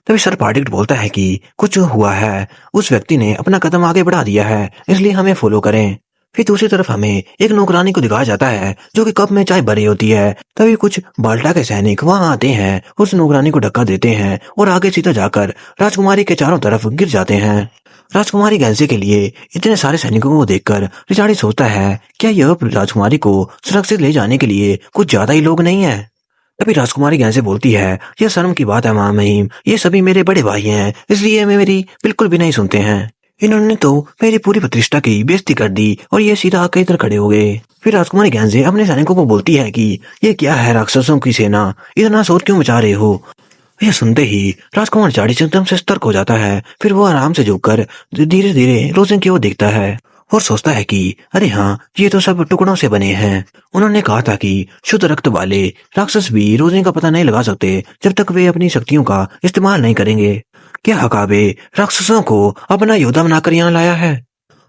तभी सर पार्टिकट बोलता है कि कुछ हुआ है, उस व्यक्ति ने अपना कदम आगे बढ़ा दिया है, इसलिए हमें फॉलो करें। फिर दूसरी तरफ हमें एक नौकरानी को दिखाया जाता है जो कि कप में चाय भरी होती है। तभी कुछ बाल्टा के सैनिक वहां आते हैं, उस नौकरानी को धक्का देते हैं और आगे सीधा जाकर राजकुमारी के चारों तरफ गिर जाते हैं। राजकुमारी गैंसे के लिए इतने सारे सैनिकों को देखकर रिचार्डी सोचता है, क्या यह राजकुमारी को सुरक्षित ले जाने के लिए कुछ ज्यादा ही लोग नहीं है? तभी राजकुमारी गैंसे बोलती है, यह शर्म की बात है माँ महिम, ये सभी मेरे बड़े भाई हैं, इसलिए वे मेरी बिल्कुल भी नहीं सुनते हैं। इन्होंने तो मेरी पूरी प्रतिष्ठा की बेइज्जती कर दी और ये सीधा आकर इधर खड़े हो गए। फिर राजकुमारी गैंसे अपने सैनिकों को बोलती है कि ये क्या है राक्षसों की सेना, इतना शोर क्यों मचा रहे हो? यह सुनते ही राजकुमार झाड़ी से एकदम से सतर्क हो जाता है। फिर वो आराम से झुककर धीरे धीरे रोशन की ओर देखता है और सोचता है कि अरे हाँ, ये तो सब टुकड़ों से बने हैं। उन्होंने कहा था कि शुद्ध रक्त वाले राक्षस भी रोशनी का पता नहीं लगा सकते जब तक वे अपनी शक्तियों का इस्तेमाल नहीं करेंगे। क्या हकाबे राक्षसों को अपना योद्धा बनाकर यहाँ लाया है?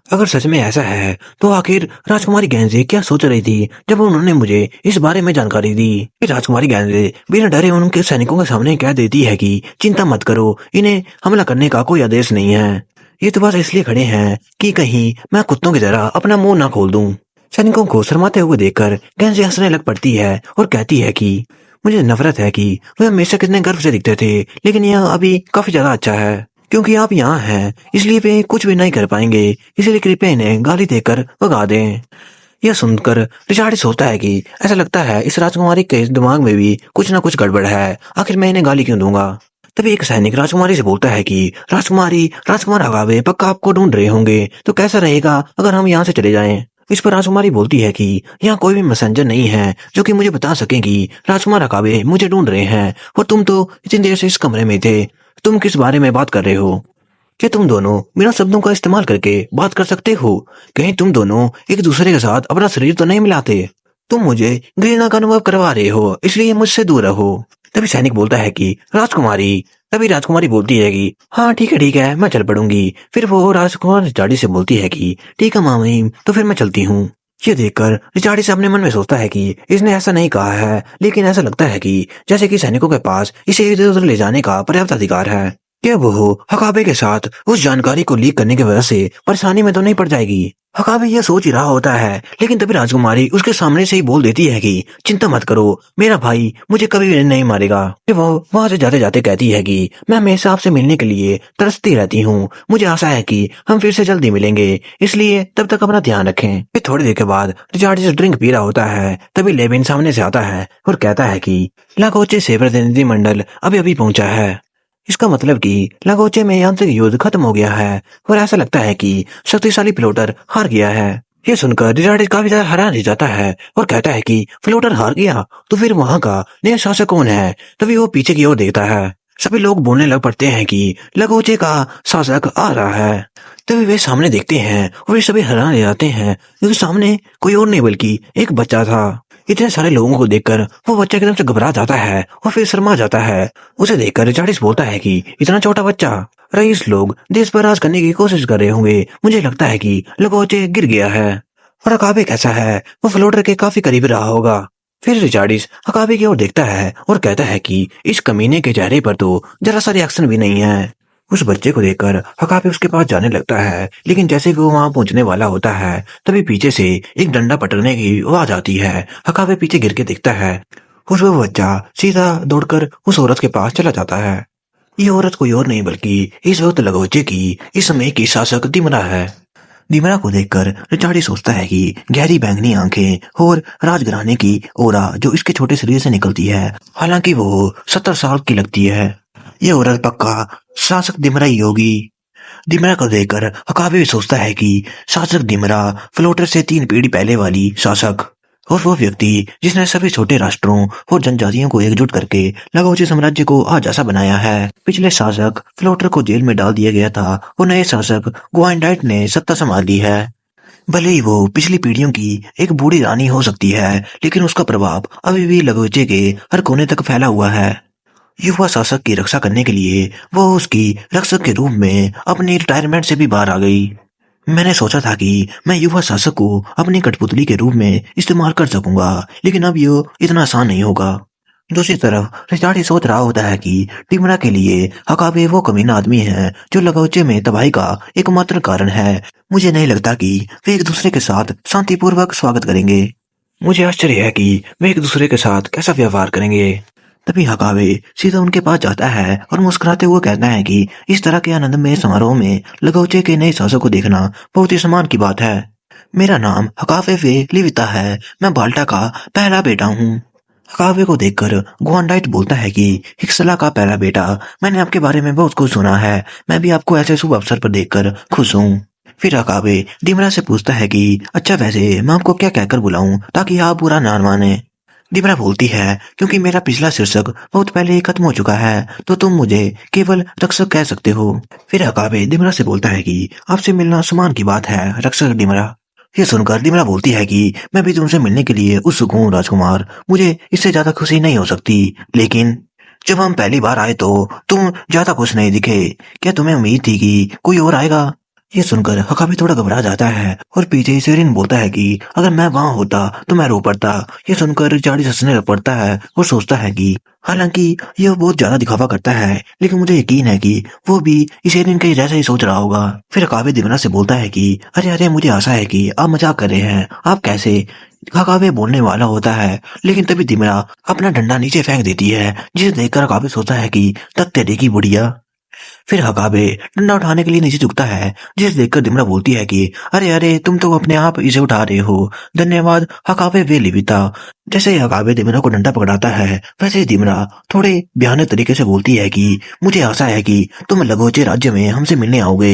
अगर सच में ऐसा है तो आखिर राजकुमारी गैंजे क्या सोच रही थी जब उन्होंने मुझे इस बारे में जानकारी दी? फिर राजकुमारी गैंजे बिना डरे उनके सैनिकों के सामने कह देती है कि चिंता मत करो, इन्हें हमला करने का कोई आदेश नहीं है। ये तो बस इसलिए खड़े हैं कि कहीं मैं कुत्तों की तरह अपना मुंह ना खोल दूं। सैनिकों को शर्माते हुए देखकर गैंजे हंसने लग पड़ती है और कहती है कि मुझे नफरत है कि वे हमेशा कितने गर्व से दिखते थे, लेकिन यह अभी काफी ज्यादा अच्छा है क्योंकि आप यहाँ हैं, इसलिए वे कुछ भी नहीं कर पाएंगे, इसलिए कृपया इन्हें गाली देकर भगा दें। यह सुनकर रिचार्ड सोचता है कि ऐसा लगता है इस राजकुमारी के दिमाग में भी कुछ ना कुछ गड़बड़ है, आखिर मैं इन्हें गाली क्यों दूंगा? तभी एक सैनिक राजकुमारी से बोलता है कि राजकुमारी, राजकुमार हगावे पक्का आपको ढूंढ रहे होंगे, तो कैसा रहेगा अगर हम यहाँ से चले जाएं? इस पर राजकुमारी बोलती है कि यहाँ कोई भी मैसेंजर नहीं है जो कि मुझे बता सके कि राजकुमार हकावे मुझे ढूंढ रहे हैं, और तुम तो इतनी देर से इस कमरे में थे, तुम किस बारे में बात कर रहे हो? क्या तुम दोनों बिना शब्दों का इस्तेमाल करके बात कर सकते हो? कहीं तुम दोनों एक दूसरे के साथ अपना शरीर तो नहीं मिलाते? तुम मुझे घृणा का अनुभव करवा रहे हो, इसलिए मुझसे दूर रहो। तभी सैनिक बोलता है कि राजकुमारी। तभी राजकुमारी बोलती है कि हाँ ठीक है मैं चल पड़ूंगी। फिर वो राजकुमार रिचार्डी से बोलती है कि ठीक है मामी, तो फिर मैं चलती हूँ। ये देखकर रिचार्डी से अपने मन में सोचता है कि इसने ऐसा नहीं कहा है, लेकिन ऐसा लगता है कि जैसे कि सैनिकों के पास इसे इधर उधर ले जाने का पर्याप्त अधिकार है। क्या वो हकाबे के साथ उस जानकारी को लीक करने की वजह से परेशानी में तो नहीं पड़ जाएगी? हकाबे यह सोच ही रहा होता है, लेकिन तभी राजकुमारी उसके सामने से ही बोल देती है कि चिंता मत करो, मेरा भाई मुझे कभी भी नहीं मारेगा। फिर वो वहां से जाते जाते कहती है कि मैं हमेशा आपसे मिलने के लिए तरसती रहती हूँ, मुझे आशा है कि हम फिर से जल्दी मिलेंगे, इसलिए तब तक अपना ध्यान रखें। फिर थोड़ी देर के बाद रिचार्ड जिस ड्रिंक पी रहा होता है, तभी लेविन सामने से आता है और कहता है कि लागोचे से प्रतिनिधि मंडल अभी अभी पहुंचा है। इसका मतलब कि लागोचे में यांत्रिक युद्ध खत्म हो गया है और ऐसा लगता है कि शक्तिशाली फ्लोटर हार गया है। ये सुनकर रिचार्ड काफी ज्यादा हैरान हो जाता है और कहता है कि फ्लोटर हार गया, तो फिर वहां का नया शासक कौन है? तभी वो पीछे की ओर देखता है। सभी लोग बोलने लग पड़ते हैं कि लागोचे का शासक आ रहा है। तभी वे सामने देखते हैं और वे सभी हैरान हो जाते हैं क्योंकि सामने कोई और नहीं बल्कि एक बच्चा था। इतने सारे लोगों को देखकर वो बच्चा एकदम से घबरा जाता है और फिर शर्मा जाता है। उसे देखकर रिचार्डिस बोलता है कि इतना छोटा बच्चा, रईस लोग देश पर राज करने की कोशिश कर रहे होंगे, मुझे लगता है कि लागोचे गिर गया है। और अकाबे कैसा है? वो फ्लोटर के काफी करीब रहा होगा। फिर रिचार्डिस अकाबे की ओर देखता है और कहता है कि इस कमीने के चेहरे पर तो जरा सा रिएक्शन भी नहीं है। उस बच्चे को देखकर हकाबे उसके पास जाने लगता है, लेकिन जैसे ही वो वहां पहुंचने वाला होता है तभी पीछे से एक डंडा पटकने की आवाज आती है। हकाबे पीछे गिर के देखता है और वो बच्चा सीधा दौड़कर उस औरत के पास चला जाता है। ये औरत कोई और नहीं बल्कि इस वक्त लागोचे की इस समय की शासक दिमरा है। दिमरा को देखकर रिचार्डी सोचता है कि गहरी बैंगनी आंखें और राजघराने की ओरा जो इसके छोटे शरीर से निकलती है, हालांकि वो 70 साल की लगती है। ये औरत पक्का शासक दिमरा ही होगी। दिमरा को देखकर हकाबे भी सोचता है कि शासक दिमरा फ्लोटर से 3 पीढ़ी पहले वाली शासक, और वो व्यक्ति जिसने सभी छोटे राष्ट्रों और जनजातियों को एकजुट करके लागोचे साम्राज्य को आज ऐसा बनाया है। पिछले शासक फ्लोटर को जेल में डाल दिया गया था और नए शासक ग्वाइंडाइट ने सत्ता संभाल ली है। भले ही वो पिछली पीढ़ियों की एक बूढ़ी रानी हो सकती है, लेकिन उसका प्रभाव अभी भी लागोचे के हर कोने तक फैला हुआ है। युवा शासक की रक्षा करने के लिए वो उसकी रक्षक के रूप में अपनी रिटायरमेंट से भी बाहर आ गई। मैंने सोचा था कि मैं युवा शासक को अपनी कठपुतली के रूप में इस्तेमाल कर सकूंगा, लेकिन अब ये इतना आसान नहीं होगा। दूसरी तरफ रिचार्ड सोच रहा होता है कि टिमरा के लिए हकाबे वो कमीना आदमी है जो लगोचे में तबाही का एकमात्र कारण है। मुझे नहीं लगता कि वे एक दूसरे के साथ शांतिपूर्वक स्वागत करेंगे। मुझे आश्चर्य है कि वे एक दूसरे के साथ कैसा व्यवहार करेंगे। तभी हकावे सीधा उनके पास जाता है और मुस्कुराते हुए कहता है कि इस तरह के आनंदमय समारोह में लगोचे के नए सासों को देखना बहुत ही सम्मान की बात है। मेरा नाम हकावे वे लिविता है। मैं बाल्टा का पहला बेटा हूँ। हकावे को देखकर गुआनडाइट बोलता है कि हिक्सला का पहला बेटा, मैंने आपके बारे में बहुत कुछ सुना है। मैं भी आपको ऐसे शुभ अवसर पर देखकर खुश हूँ। फिर हकावे डिमरा से पूछता है कि अच्छा वैसे मैं आपको क्या कहकर बुलाऊं ताकि आप बुरा ना माने। डिमरा बोलती है क्योंकि मेरा पिछला शीर्षक बहुत पहले ही खत्म हो चुका है तो तुम मुझे केवल रक्षक कह सकते हो। फिर हकावे डिमरा से बोलता है कि आपसे मिलना सम्मान की बात है रक्षक डिमरा। ये सुनकर डिमरा बोलती है कि मैं भी तुमसे मिलने के लिए उत्सुक हूँ राजकुमार। मुझे इससे ज्यादा खुशी नहीं हो सकती। लेकिन जब हम पहली बार आए तो तुम ज्यादा खुश नहीं दिखे। क्या तुम्हें उम्मीद थी कि कोई और आएगा? ये सुनकर हकाबी थोड़ा घबरा जाता है और पीछे सेरिन बोलता है कि अगर मैं वहां होता तो मैं रो पड़ता। ये सुनकर रिचार्ड हंसने लग पड़ता है और सोचता है कि हालांकि यह बहुत ज्यादा दिखावा करता है लेकिन मुझे यकीन है कि वो भी इस एलियन के जैसा ही सोच रहा होगा। फिर हकाबे दिमरा से बोलता है कि अरे अरे मुझे आशा है कि आप मजाक कर रहे हैं। आप कैसे? हकाबे बोलने वाला होता है लेकिन तभी दिमरा अपना डंडा नीचे फेंक देती है जिसे देखकर हकाबे सोचता है कि तक तेरे की बुढ़िया। फिर हकाबे डंडा उठाने के लिए नीचे झुकता है जिसे देखकर दिमरा बोलती है कि अरे अरे तुम तो अपने आप इसे उठा रहे हो। धन्यवाद हकाबे वे लिविता। जैसे ही हकाबे दिमरा को डंडा पकड़ाता है वैसे ही दिमरा थोड़े भयानक तरीके से बोलती है कि मुझे आशा है कि तुम लगोचे राज्य में हमसे मिलने आओगे।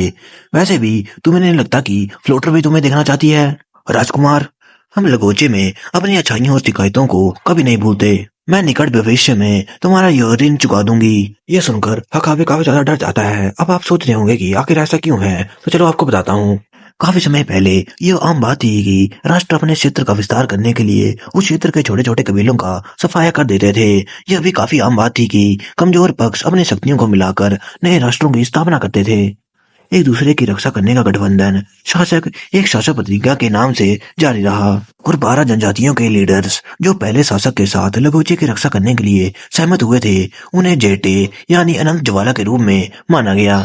वैसे भी तुम्हें नहीं लगता कि फ्लोटर भी तुम्हें देखना चाहती है? राजकुमार, हम लगोचे में अपनी अच्छाइयों और शिकायतों को कभी नहीं भूलते। मैं निकट भविष्य में तुम्हारा यह ऋण चुका दूंगी। ये सुनकर हकाबे काफी ज्यादा डर जाता है। अब आप सोच रहे होंगे कि आखिर ऐसा क्यों है, तो चलो आपको बताता हूँ। काफी समय पहले यह आम बात थी कि राष्ट्र अपने क्षेत्र का विस्तार करने के लिए उस क्षेत्र के छोटे छोटे कबीलों का सफाया कर देते थे। यह भी काफी आम बात थी कि कमजोर पक्ष अपनी शक्तियों को मिलाकर नए राष्ट्रों की स्थापना करते थे। एक दूसरे की रक्षा करने का गठबंधन शासक एक शासक प्रतिज्ञा के नाम से जारी रहा और 12 जनजातियों के लीडर्स जो पहले शासक के साथ लगोचे की रक्षा करने के लिए सहमत हुए थे उन्हें जेटे यानी अनंत ज्वाला के रूप में माना गया।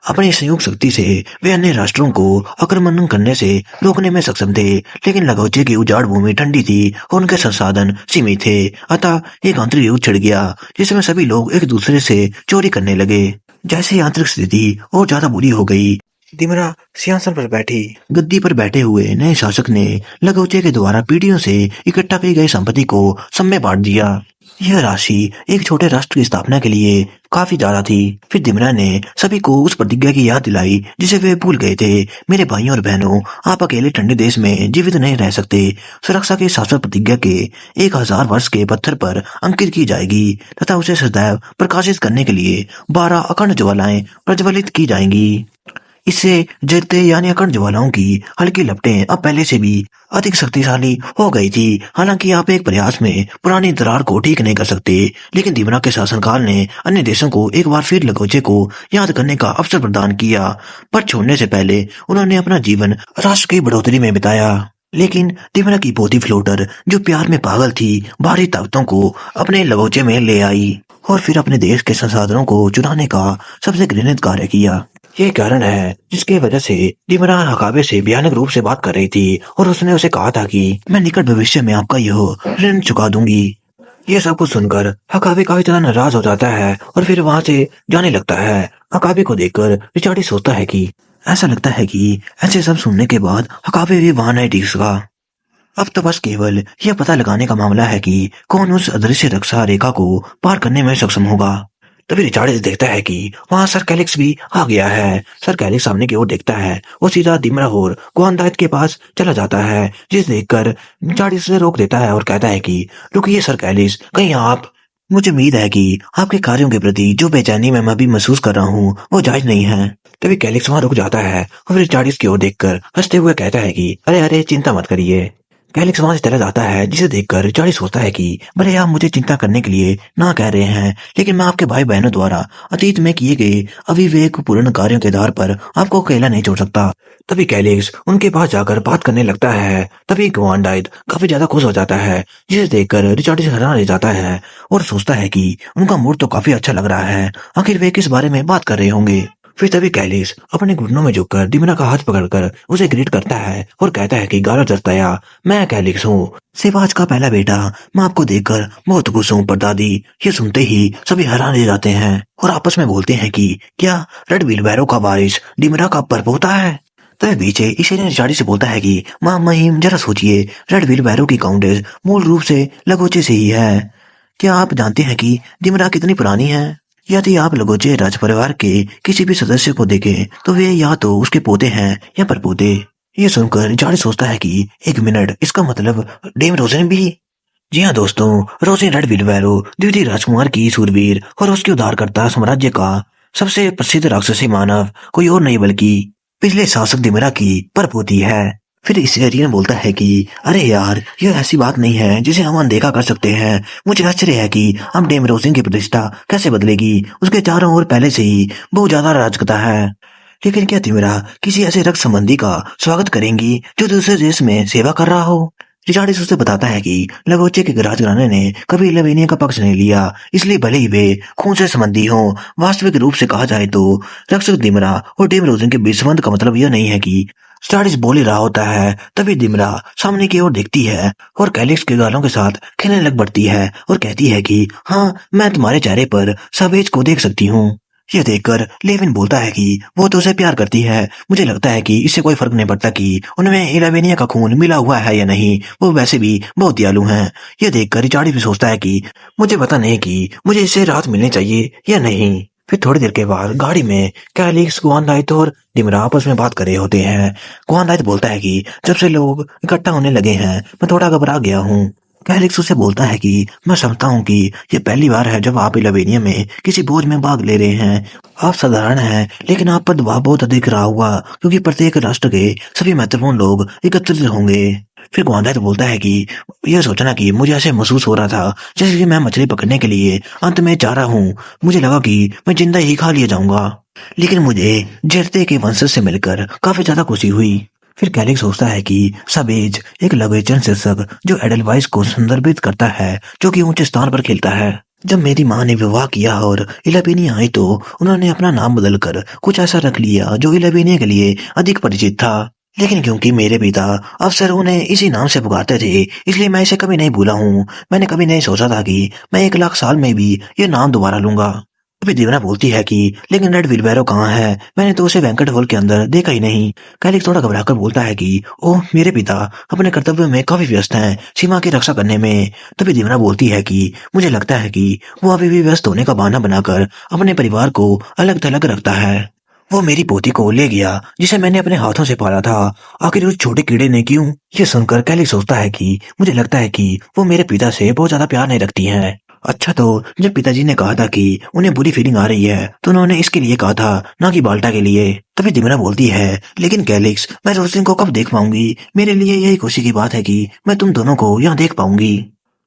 अपनी संयुक्त शक्ति से वे अन्य राष्ट्रों को आक्रमण करने से रोकने में सक्षम थे लेकिन लगोचे की उजाड़ भूमि ठंडी थी और उनके संसाधन सीमित थे। अतः एक आंतरिक युद्ध छिड़ गया जिसमें सभी लोग एक दूसरे से चोरी करने लगे। जैसे ही आंतरिक स्थिति और ज्यादा बुरी हो गई, दिमरा सिंहासन पर बैठी गद्दी पर बैठे हुए नए शासक ने लगोचे के द्वारा पीढ़ियों से इकट्ठा की गई संपत्ति को सब में बांट दिया। यह राशि एक छोटे राष्ट्र की स्थापना के लिए काफी ज्यादा थी। फिर दिमरा ने सभी को उस प्रतिज्ञा की याद दिलाई जिसे वे भूल गए थे। मेरे भाइयों और बहनों, आप अकेले ठंडे देश में जीवित नहीं रह सकते। सुरक्षा की शाश्वत प्रतिज्ञा के 1000 वर्ष के पत्थर पर अंकित की जाएगी तथा उसे सदैव प्रकाशित करने के लिए 12 अखंड ज्वालाएं प्रज्वलित की जाएंगी। इससे जलते यानी अखंड ज्वालाओं की हल्की लपटें अब पहले से भी अधिक शक्तिशाली हो गई थी। हालांकि आप एक प्रयास में पुरानी दरार को ठीक नहीं कर सकते, लेकिन दिमरा के शासनकाल ने अन्य देशों को एक बार फिर लगोचे को याद करने का अवसर प्रदान किया। पर छोड़ने से पहले उन्होंने अपना जीवन राष्ट्र की बढ़ोतरी में बिताया। लेकिन दिमरा की पोती फ्लोटर जो प्यार में पागल थी बाहरी ताकतों को अपने लगोचे में ले आई और फिर अपने देश के संसाधनों को चुराने का सबसे घृणित कार्य किया। ये कारण है जिसकी वजह से दिमरा हकाबे से भयानक रूप से बात कर रही थी और उसने उसे कहा था कि मैं निकट भविष्य में आपका यह ऋण चुका दूंगी। ये सब कुछ सुनकर हकाबे काफी ज्यादा नाराज हो जाता है और फिर वहां से जाने लगता है। हकाबे को देखकर रिचार्ड सोचता है कि ऐसा लगता है कि ऐसे सब सुनने के बाद हकाबे भी वहां नहीं टिक सका। अब तो बस केवल यह पता लगाने का मामला है कि कौन उस अदृश्य रक्षा रेखा को पार करने में सक्षम होगा। तभी रिचार्ड देखता है कि वहां सर कैलिक्स भी आ गया है। सर कैलिक्स सामने की ओर देखता है। वो सीधा दिमरा और गुआनडाइट के पास चला जाता है जिसे देखकर रिचार्ड इसे रोक देता है और कहता है कि रुकिए सर कैलिक्स, कहीं आप, मुझे उम्मीद है कि आपके कार्यों के प्रति जो बेचैनी मैं अभी महसूस कर रहा हूँ वो जायज नहीं है। तभी कैलिक्स वहां रुक जाता है और रिचार्ड की ओर देखकर हंसते हुए कहता है कि अरे अरे चिंता मत करिए, कैलिक्स वहां से चला जाता है, जिसे देखकर चार्ली सोचता है कि भले आप मुझे चिंता करने के लिए ना कह रहे हैं, लेकिन मैं आपके भाई बहनों द्वारा अतीत में किए गए अविवेकपूर्ण कार्यों के आधार पर आपको अकेला नहीं छोड़ सकता। तभी कैलिक्स उनके पास जाकर बात करने लगता है। तभी ग्वांडाइट काफी ज्यादा खुश हो जाता है, जिसे देखकर रिचार्ड हैरान रह जाता है और सोचता है कि उनका मूड तो काफी अच्छा लग रहा है, आखिर वे किस बारे में बात कर रहे होंगे। फिर तभी कैलिस अपने घुटनों में झुककर दिमना का हाथ पकड़कर उसे ग्रीट करता है और कहता है कि गालो जरताया, मैं कैलिस हूँ, सिवाज का पहला बेटा। मैं आपको देखकर बहुत खुश हूँ परदादी। ये सुनते ही सभी हैरान रह जाते हैं और आपस में बोलते हैं कि क्या रेड व्हीलबैरो का वारिस डिमरा का पर्प होता है। तभी पीछे इसे रिचार्डी से बोलता है कि माँ महिम जरा सोचिए, रेड व्हीलबैरो की काउंटेस मूल रूप से लगोचे से ही है। क्या आप जानते हैं कि दिमरा कितनी पुरानी है? यदि आप लगोचे राज परिवार के किसी भी सदस्य को देखें तो वे या तो उसके पोते हैं या परपोते। ये सुनकर रिचार्ड सोचता है कि एक मिनट, इसका मतलब डेम रोजन भी। जी हाँ दोस्तों, रोजिन रेड व्हीलबैरो द्वितीय राजकुमार की सूरवीर और उसके उद्धारकर्ता साम्राज्य का सबसे प्रसिद्ध राक्षसी मानव कोई और नहीं बल्कि पिछले शासक दिमरा की परपोती है। फिर इस एरियन बोलता है कि अरे यार, यह ऐसी बात नहीं है जिसे हम अनदेखा कर सकते हैं। मुझे आश्चर्य है कि हम डेम रोजिन की प्रतिष्ठा कैसे बदलेगी। उसके चारों ओर पहले से ही बहुत ज्यादा राजकता है। लेकिन क्या तिमिरा किसी ऐसे रक्त संबंधी का स्वागत करेंगी जो दूसरे देश में सेवा कर रहा हो? रिचार्डिस उसे बताता है कि लगोचे के राजघराने ने कभी लेवेनिया का पक्ष नहीं लिया, इसलिए भले ही वे खून से संबंधी हों, वास्तविक रूप से कहा जाए तो रक्षक दिमरा और डेम रोजन के बीच संबंध का मतलब यह नहीं है कि स्टार्डिस बोल ही रहा होता है। तभी दिमरा सामने की ओर देखती है और कैलिक्स के गालों के साथ खेलने लग पड़ती है और कहती है कि हाँ, मैं तुम्हारे चेहरे पर सावेज को देख सकती हूँ। यह देखकर लेविन बोलता है कि वो तो उसे प्यार करती है। मुझे लगता है कि इससे कोई फर्क नहीं पड़ता कि उनमें इलावेनिया का खून मिला हुआ है या नहीं, वो वैसे भी बहुत दयालु हैं। यह देखकर रिचार्डी भी सोचता है कि मुझे पता नहीं कि मुझे इससे राहत मिलनी चाहिए या नहीं। फिर थोड़ी देर के बाद गाड़ी में कैलिक्स, ग्वांडाइट और डिमरा आपस में बात कर रहे होते हैं। ग्वांडाइट बोलता है कि जब से लोग इकट्ठा होने लगे हैं मैं थोड़ा घबरा गया हूँ। कैलिक्स उसे बोलता है कि मैं समझता हूँ कि ये पहली बार है जब आप इलावेनिया में किसी भोज में भाग ले रहे हैं। आप साधारण हैं, लेकिन आप पर दबाव बहुत अधिक रहा होगा क्योंकि प्रत्येक राष्ट्र के सभी महत्वपूर्ण लोग एकत्रित होंगे। फिर ग्वांडाइट बोलता है कि यह सोचना कि मुझे ऐसे महसूस हो रहा था जैसे कि मैं मछली पकड़ने के लिए अंत में जा रहा हूँ। मुझे लगा कि मैं जिंदा ही खा लिया जाऊंगा, लेकिन मुझे जेरते के वंशज से मिलकर काफी ज्यादा खुशी हुई। फिर कैलिक्स सोचता है कि सबेज एक लगोचन शीर्षक जो एडलवाइस को संदर्भित करता है, जो कि ऊंचे स्थान पर खेलता है। जब मेरी माँ ने विवाह किया और इलावेनिया आई तो उन्होंने अपना नाम बदलकर कुछ ऐसा रख लिया जो इलावेनिया के लिए अधिक परिचित था। लेकिन क्योंकि मेरे पिता अक्सर उन्हें इसी नाम से पुकारते थे, इसलिए मैं इसे कभी नहीं भूला हूँ। मैंने कभी नहीं सोचा था कि मैं 1 लाख साल में भी ये नाम दोबारा लूंगा। अभी देवना बोलती है कि लेकिन रेड व्हीलबैरो कहाँ है? मैंने तो उसे बैंक्वेट हॉल के अंदर देखा ही नहीं। कैलिक्स थोड़ा घबराकर बोलता है कि ओह, मेरे पिता अपने कर्तव्य में काफी व्यस्त हैं, सीमा की रक्षा करने में। तभी देवना बोलती है कि मुझे लगता है कि वो अभी भी व्यस्त होने का बहाना बनाकर अपने परिवार को अलग थलग रखता है। वो मेरी पोती को ले गया जिसे मैंने अपने हाथों से पाला था, आखिर उस छोटे कीड़े ने क्यों? ये सुनकर कैलिक्स सोचता है कि मुझे लगता है कि वो मेरे पिता से बहुत ज्यादा प्यार नहीं रखती हैं। अच्छा, तो जब पिताजी ने कहा था कि उन्हें बुरी फीलिंग आ रही है तो उन्होंने इसके लिए कहा था, ना कि बाल्टा के लिए। तभी दिमरा बोलती है, लेकिन कैलिक्स, मैं रोसलिन को कब देख पाऊंगी? मेरे लिए यही खुशी की बात है कि मैं तुम दोनों को यहाँ देख पाऊंगी।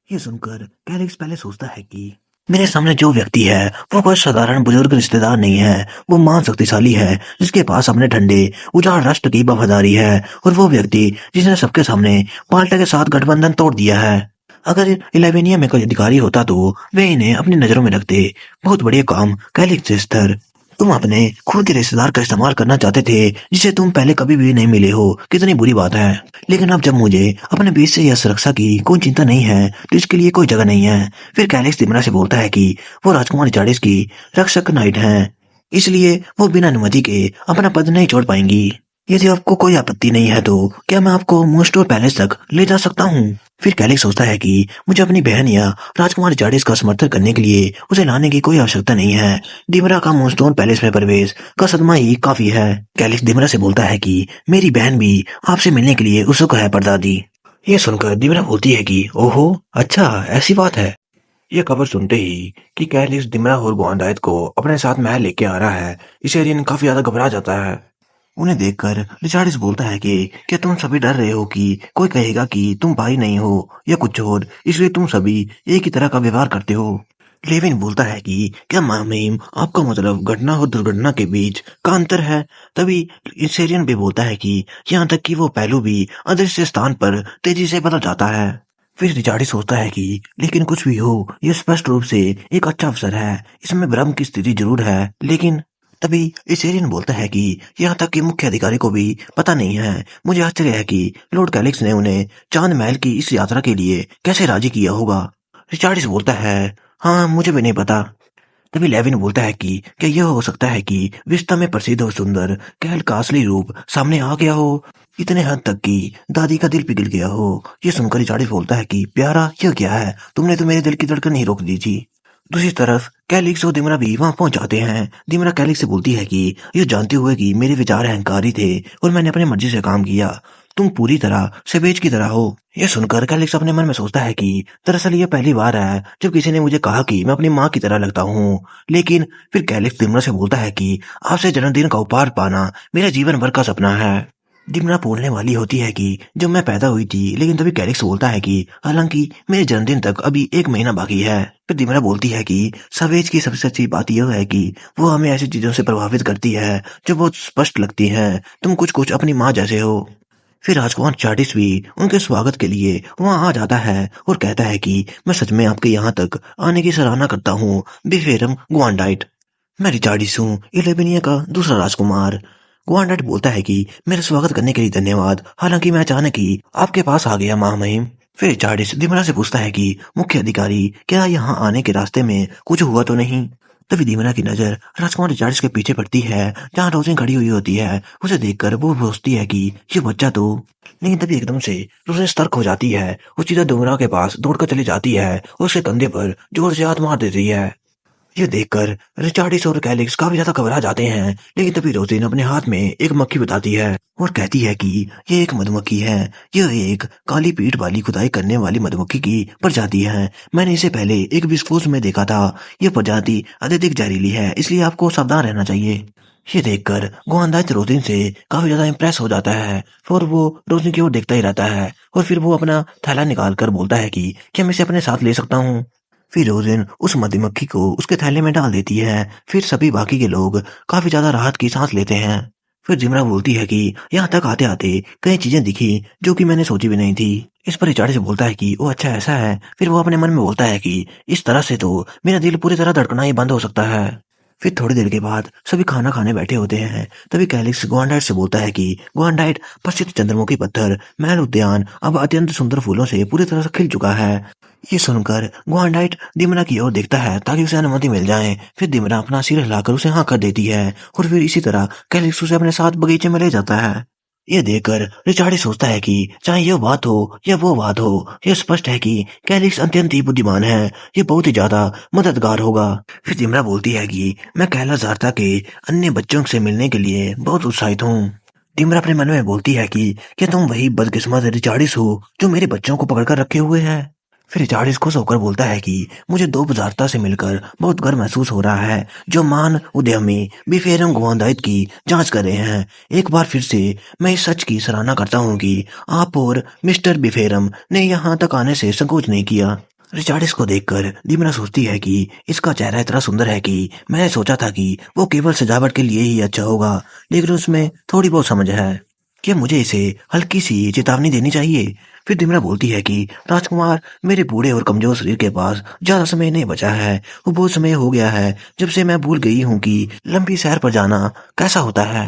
ये सुनकर कैलिक्स पहले सोचता है कि मेरे सामने जो व्यक्ति है वो कोई साधारण बुजुर्ग रिश्तेदार नहीं है, वो महान शक्तिशाली है जिसके पास अपने ठंडे उजाड़ राष्ट्र की वफादारी है, और वो व्यक्ति जिसने सबके सामने बाल्टा के साथ गठबंधन तोड़ दिया है। अगर इलेवेनिया में कोई अधिकारी होता तो वे इन्हें अपनी नजरों में रखते। बहुत बढ़िया काम कैलिक्स सिस्टर, तुम अपने खून के रिश्तेदार का इस्तेमाल करना चाहते थे जिसे तुम पहले कभी भी नहीं मिले हो, कितनी बुरी बात है। लेकिन अब जब मुझे अपने बीच से यह सुरक्षा की कोई चिंता नहीं है तो इसके लिए कोई जगह नहीं है। फिर कैलिक्स दिमरा से बोलता है कि वो राजकुमार रिचार्डिस की रक्षक नाइट हैं, इसलिए वो बिना अनुमति के अपना पद नहीं छोड़ पाएंगी। यदि आपको कोई आपत्ति नहीं है तो क्या मैं आपको मोस्टोर पैलेस तक ले जा सकता हूँ? फिर कैलिक्स सोचता है कि मुझे अपनी बहन या राजकुमार रिचार्डिस का समर्थन करने के लिए उसे लाने की कोई आवश्यकता नहीं है। डिमरा का मूनस्टोन पैलेस में प्रवेश का सदमा ही काफी है। कैलिक्स डिमरा से बोलता है कि मेरी बहन भी आपसे मिलने के लिए उत्सुक है परदादी। ये सुनकर डिमरा बोलती है कि ओहो, अच्छा ऐसी बात है। यह खबर सुनते ही कि कैलिक्स डिमरा और ग्वांडाइट को अपने साथ महल लेके आ रहा है, इसे एरियन काफी ज्यादा घबरा जाता है। उन्हें देखकर रिचार्डिस बोलता है कि क्या तुम सभी डर रहे हो कि कोई कहेगा कि तुम भाई नहीं हो या कुछ और, इसलिए तुम सभी एक ही तरह का व्यवहार करते हो। लेविन बोलता है कि क्या मामीम आपका मतलब घटना और दुर्घटना के बीच का अंतर है। तभी सेरियन भी बोलता है कि यहाँ तक कि वो पहलू भी अदृश्य स्थान पर तेजी से बदल जाता है। फिर रिचार्डी सोचता है कि लेकिन कुछ भी हो, यह स्पष्ट रूप से एक अच्छा अवसर है। इसमें भ्रम की स्थिति जरूर है, लेकिन तभी इसेरियन बोलता है कि यहाँ तक कि मुख्य अधिकारी को भी पता नहीं है। मुझे आश्चर्य है कि लॉर्ड कैलिक्स ने उन्हें चांद महल की इस यात्रा के लिए कैसे राजी किया होगा। रिचार्डिस बोलता है, हाँ मुझे भी नहीं पता। तभी लेविन बोलता है कि क्या यह हो सकता है कि विस्ता में प्रसिद्ध और सुंदर कैल का असली रूप सामने आ गया हो, इतने हद तक कि दादी का दिल पिघल गया हो। यह सुनकर रिचार्डिस बोलता है कि प्यारा यह क्या है, तुमने तो मेरे दिल की धड़कन ही रोक दी थी। दूसरी तरफ कैलिक्स और दिमरा भी वहां पहुंच जाते हैं। दिमरा कैलिक्स से बोलती है कि यह जानते हुए कि मेरे विचार अहंकारी थे और मैंने अपनी मर्जी से काम किया, तुम पूरी तरह सेवेज की तरह हो। यह सुनकर कैलिक्स अपने मन में सोचता है कि दरअसल यह पहली बार है जब किसी ने मुझे कहा कि मैं अपनी माँ की तरह लगता हूँ। लेकिन फिर कैलिक्स दिमरा से बोलता है कि आपसे जन्मदिन का उपहार पाना मेरा जीवन भर का सपना है। दिमना बोलने वाली होती है कि जब मैं पैदा हुई थी, लेकिन तभी कैलिक्स बोलता है कि हालांकि मेरे जन्मदिन तक अभी 1 महीना बाकी है। फिर दिमना बोलती है कि सवेज की सबसे अच्छी बात यह है कि वो हमें ऐसी चीजों से प्रभावित करती है जो बहुत स्पष्ट लगती हैं। तुम कुछ कुछ अपनी माँ जैसे हो। फिर राजकुमार चार्टिस भी उनके स्वागत के लिए वहां आ जाता है और कहता है कि मैं सच में आपके यहाँ तक आने की सराहना करता हूँ, बिफेरम ग्वांडाइट। मैं रिचार्डिस हूँ, इलेवेनिया का दूसरा राजकुमार। ग्वांडाइट बोलता है कि मेरा स्वागत करने के लिए धन्यवाद, हालांकि मैं अचानक ही आपके पास आ गया महामहिम। फिर रिचार्डिस दिमरा से पूछता है कि मुख्य अधिकारी क्या यहाँ आने के रास्ते में कुछ हुआ तो नहीं। तभी दिमरा की नजर राजकुमार रिचार्डिस के पीछे पड़ती है जहाँ रोजिन खड़ी हुई होती है। उसे देखकर वो सोचती है कि ये बच्चा तो, लेकिन तभी एकदम से रोजिन सतर्क हो जाती है। वो सीधा दिमरा के पास दौड़कर चली जाती है और उसके कंधे पर जोर से हाथ मार देती है। ये देखकर रिचार्डिस और कैलिक्स काफी ज्यादा घबरा जाते हैं, लेकिन तभी रोजिन अपने हाथ में एक मक्खी बताती है और कहती है कि ये एक मधुमक्खी है। यह एक काली पीठ वाली खुदाई करने वाली मधुमक्खी की प्रजाति है। मैंने इसे पहले एक बिस्कुट में देखा था। यह प्रजाति अत्यधिक जहरीली है, इसलिए आपको सावधान रहना चाहिए। ये देखकर गोंदाइट रोजिन से काफी ज्यादा इम्प्रेस हो जाता है और वो रोजिन की ओर देखता ही रहता है और फिर वो अपना थैला निकाल कर बोलता है कि क्या मैं इसे अपने साथ ले सकता हूँ। फिर रोजिन उस मधुमक्खी को उसके थैले में डाल देती है। फिर सभी बाकी के लोग काफी ज्यादा राहत की सांस लेते हैं। फिर जिमरा बोलती है कि यहाँ तक आते आते कई चीजें दिखी जो कि मैंने सोची भी नहीं थी। इस पर रिचार्ड से बोलता है कि वो अच्छा ऐसा है। फिर वो अपने मन में बोलता है कि इस तरह से तो मेरा दिल पूरी तरह धड़कना ही बंद हो सकता है। फिर थोड़ी देर के बाद सभी खाना खाने बैठे होते हैं। तभी कैलिक्स ग्वांडाइट से बोलता है कि ग्वांडाइट प्रसिद्ध चंद्रमुखी पत्थर महल उद्यान अब अत्यंत सुंदर फूलों से पूरी तरह से खिल चुका है। ये सुनकर ग्वांडाइट दिमरा की ओर देखता है ताकि उसे अनुमति मिल जाए। फिर दिमरा अपना सिर हिलाकर उसे हाँ कर देती है और फिर इसी तरह कैलिक्स उसे अपने साथ बगीचे में ले जाता है। ये देखकर रिचार्ड सोचता है कि चाहे यह बात हो या वो बात हो, यह स्पष्ट है कि कैलिक्स अत्यंत ही बुद्धिमान है। ये बहुत ही ज्यादा मददगार होगा। फिर जिमरा बोलती है कि मैं कैला जारता के अन्य बच्चों से मिलने के लिए बहुत उत्साहित हूँ। डिमरा अपने मन में बोलती है कि क्या तुम वही बदकिस्मत रिचार्डिस हो जो मेरे बच्चों को पकड़कर रखे हुए है। फिर रिचार्डिस खुश होकर बोलता है कि मुझे दो बुझारता से मिलकर बहुत गर्व महसूस हो रहा है जो मान उद्यमी बिफेरम गोवांदाइत की जांच कर रहे हैं। एक बार फिर से मैं इस सच की सराहना करता हूँ कि आप और मिस्टर बिफेरम ने यहाँ तक आने से संकोच नहीं किया। रिचार्डिस को देखकर डिमरा सोचती है कि इसका चेहरा इतना सुंदर है कि मैंने सोचा था कि वो केवल सजावट के लिए ही अच्छा होगा, लेकिन उसमें थोड़ी बहुत समझ है। क्या मुझे इसे हल्की सी चेतावनी देनी चाहिए। फिर दिमरा बोलती है कि राजकुमार मेरे बूढ़े और कमजोर शरीर के पास ज्यादा समय नहीं बचा है। वो बहुत समय हो गया है जब से मैं भूल गई हूँ कि लंबी सैर पर जाना कैसा होता है।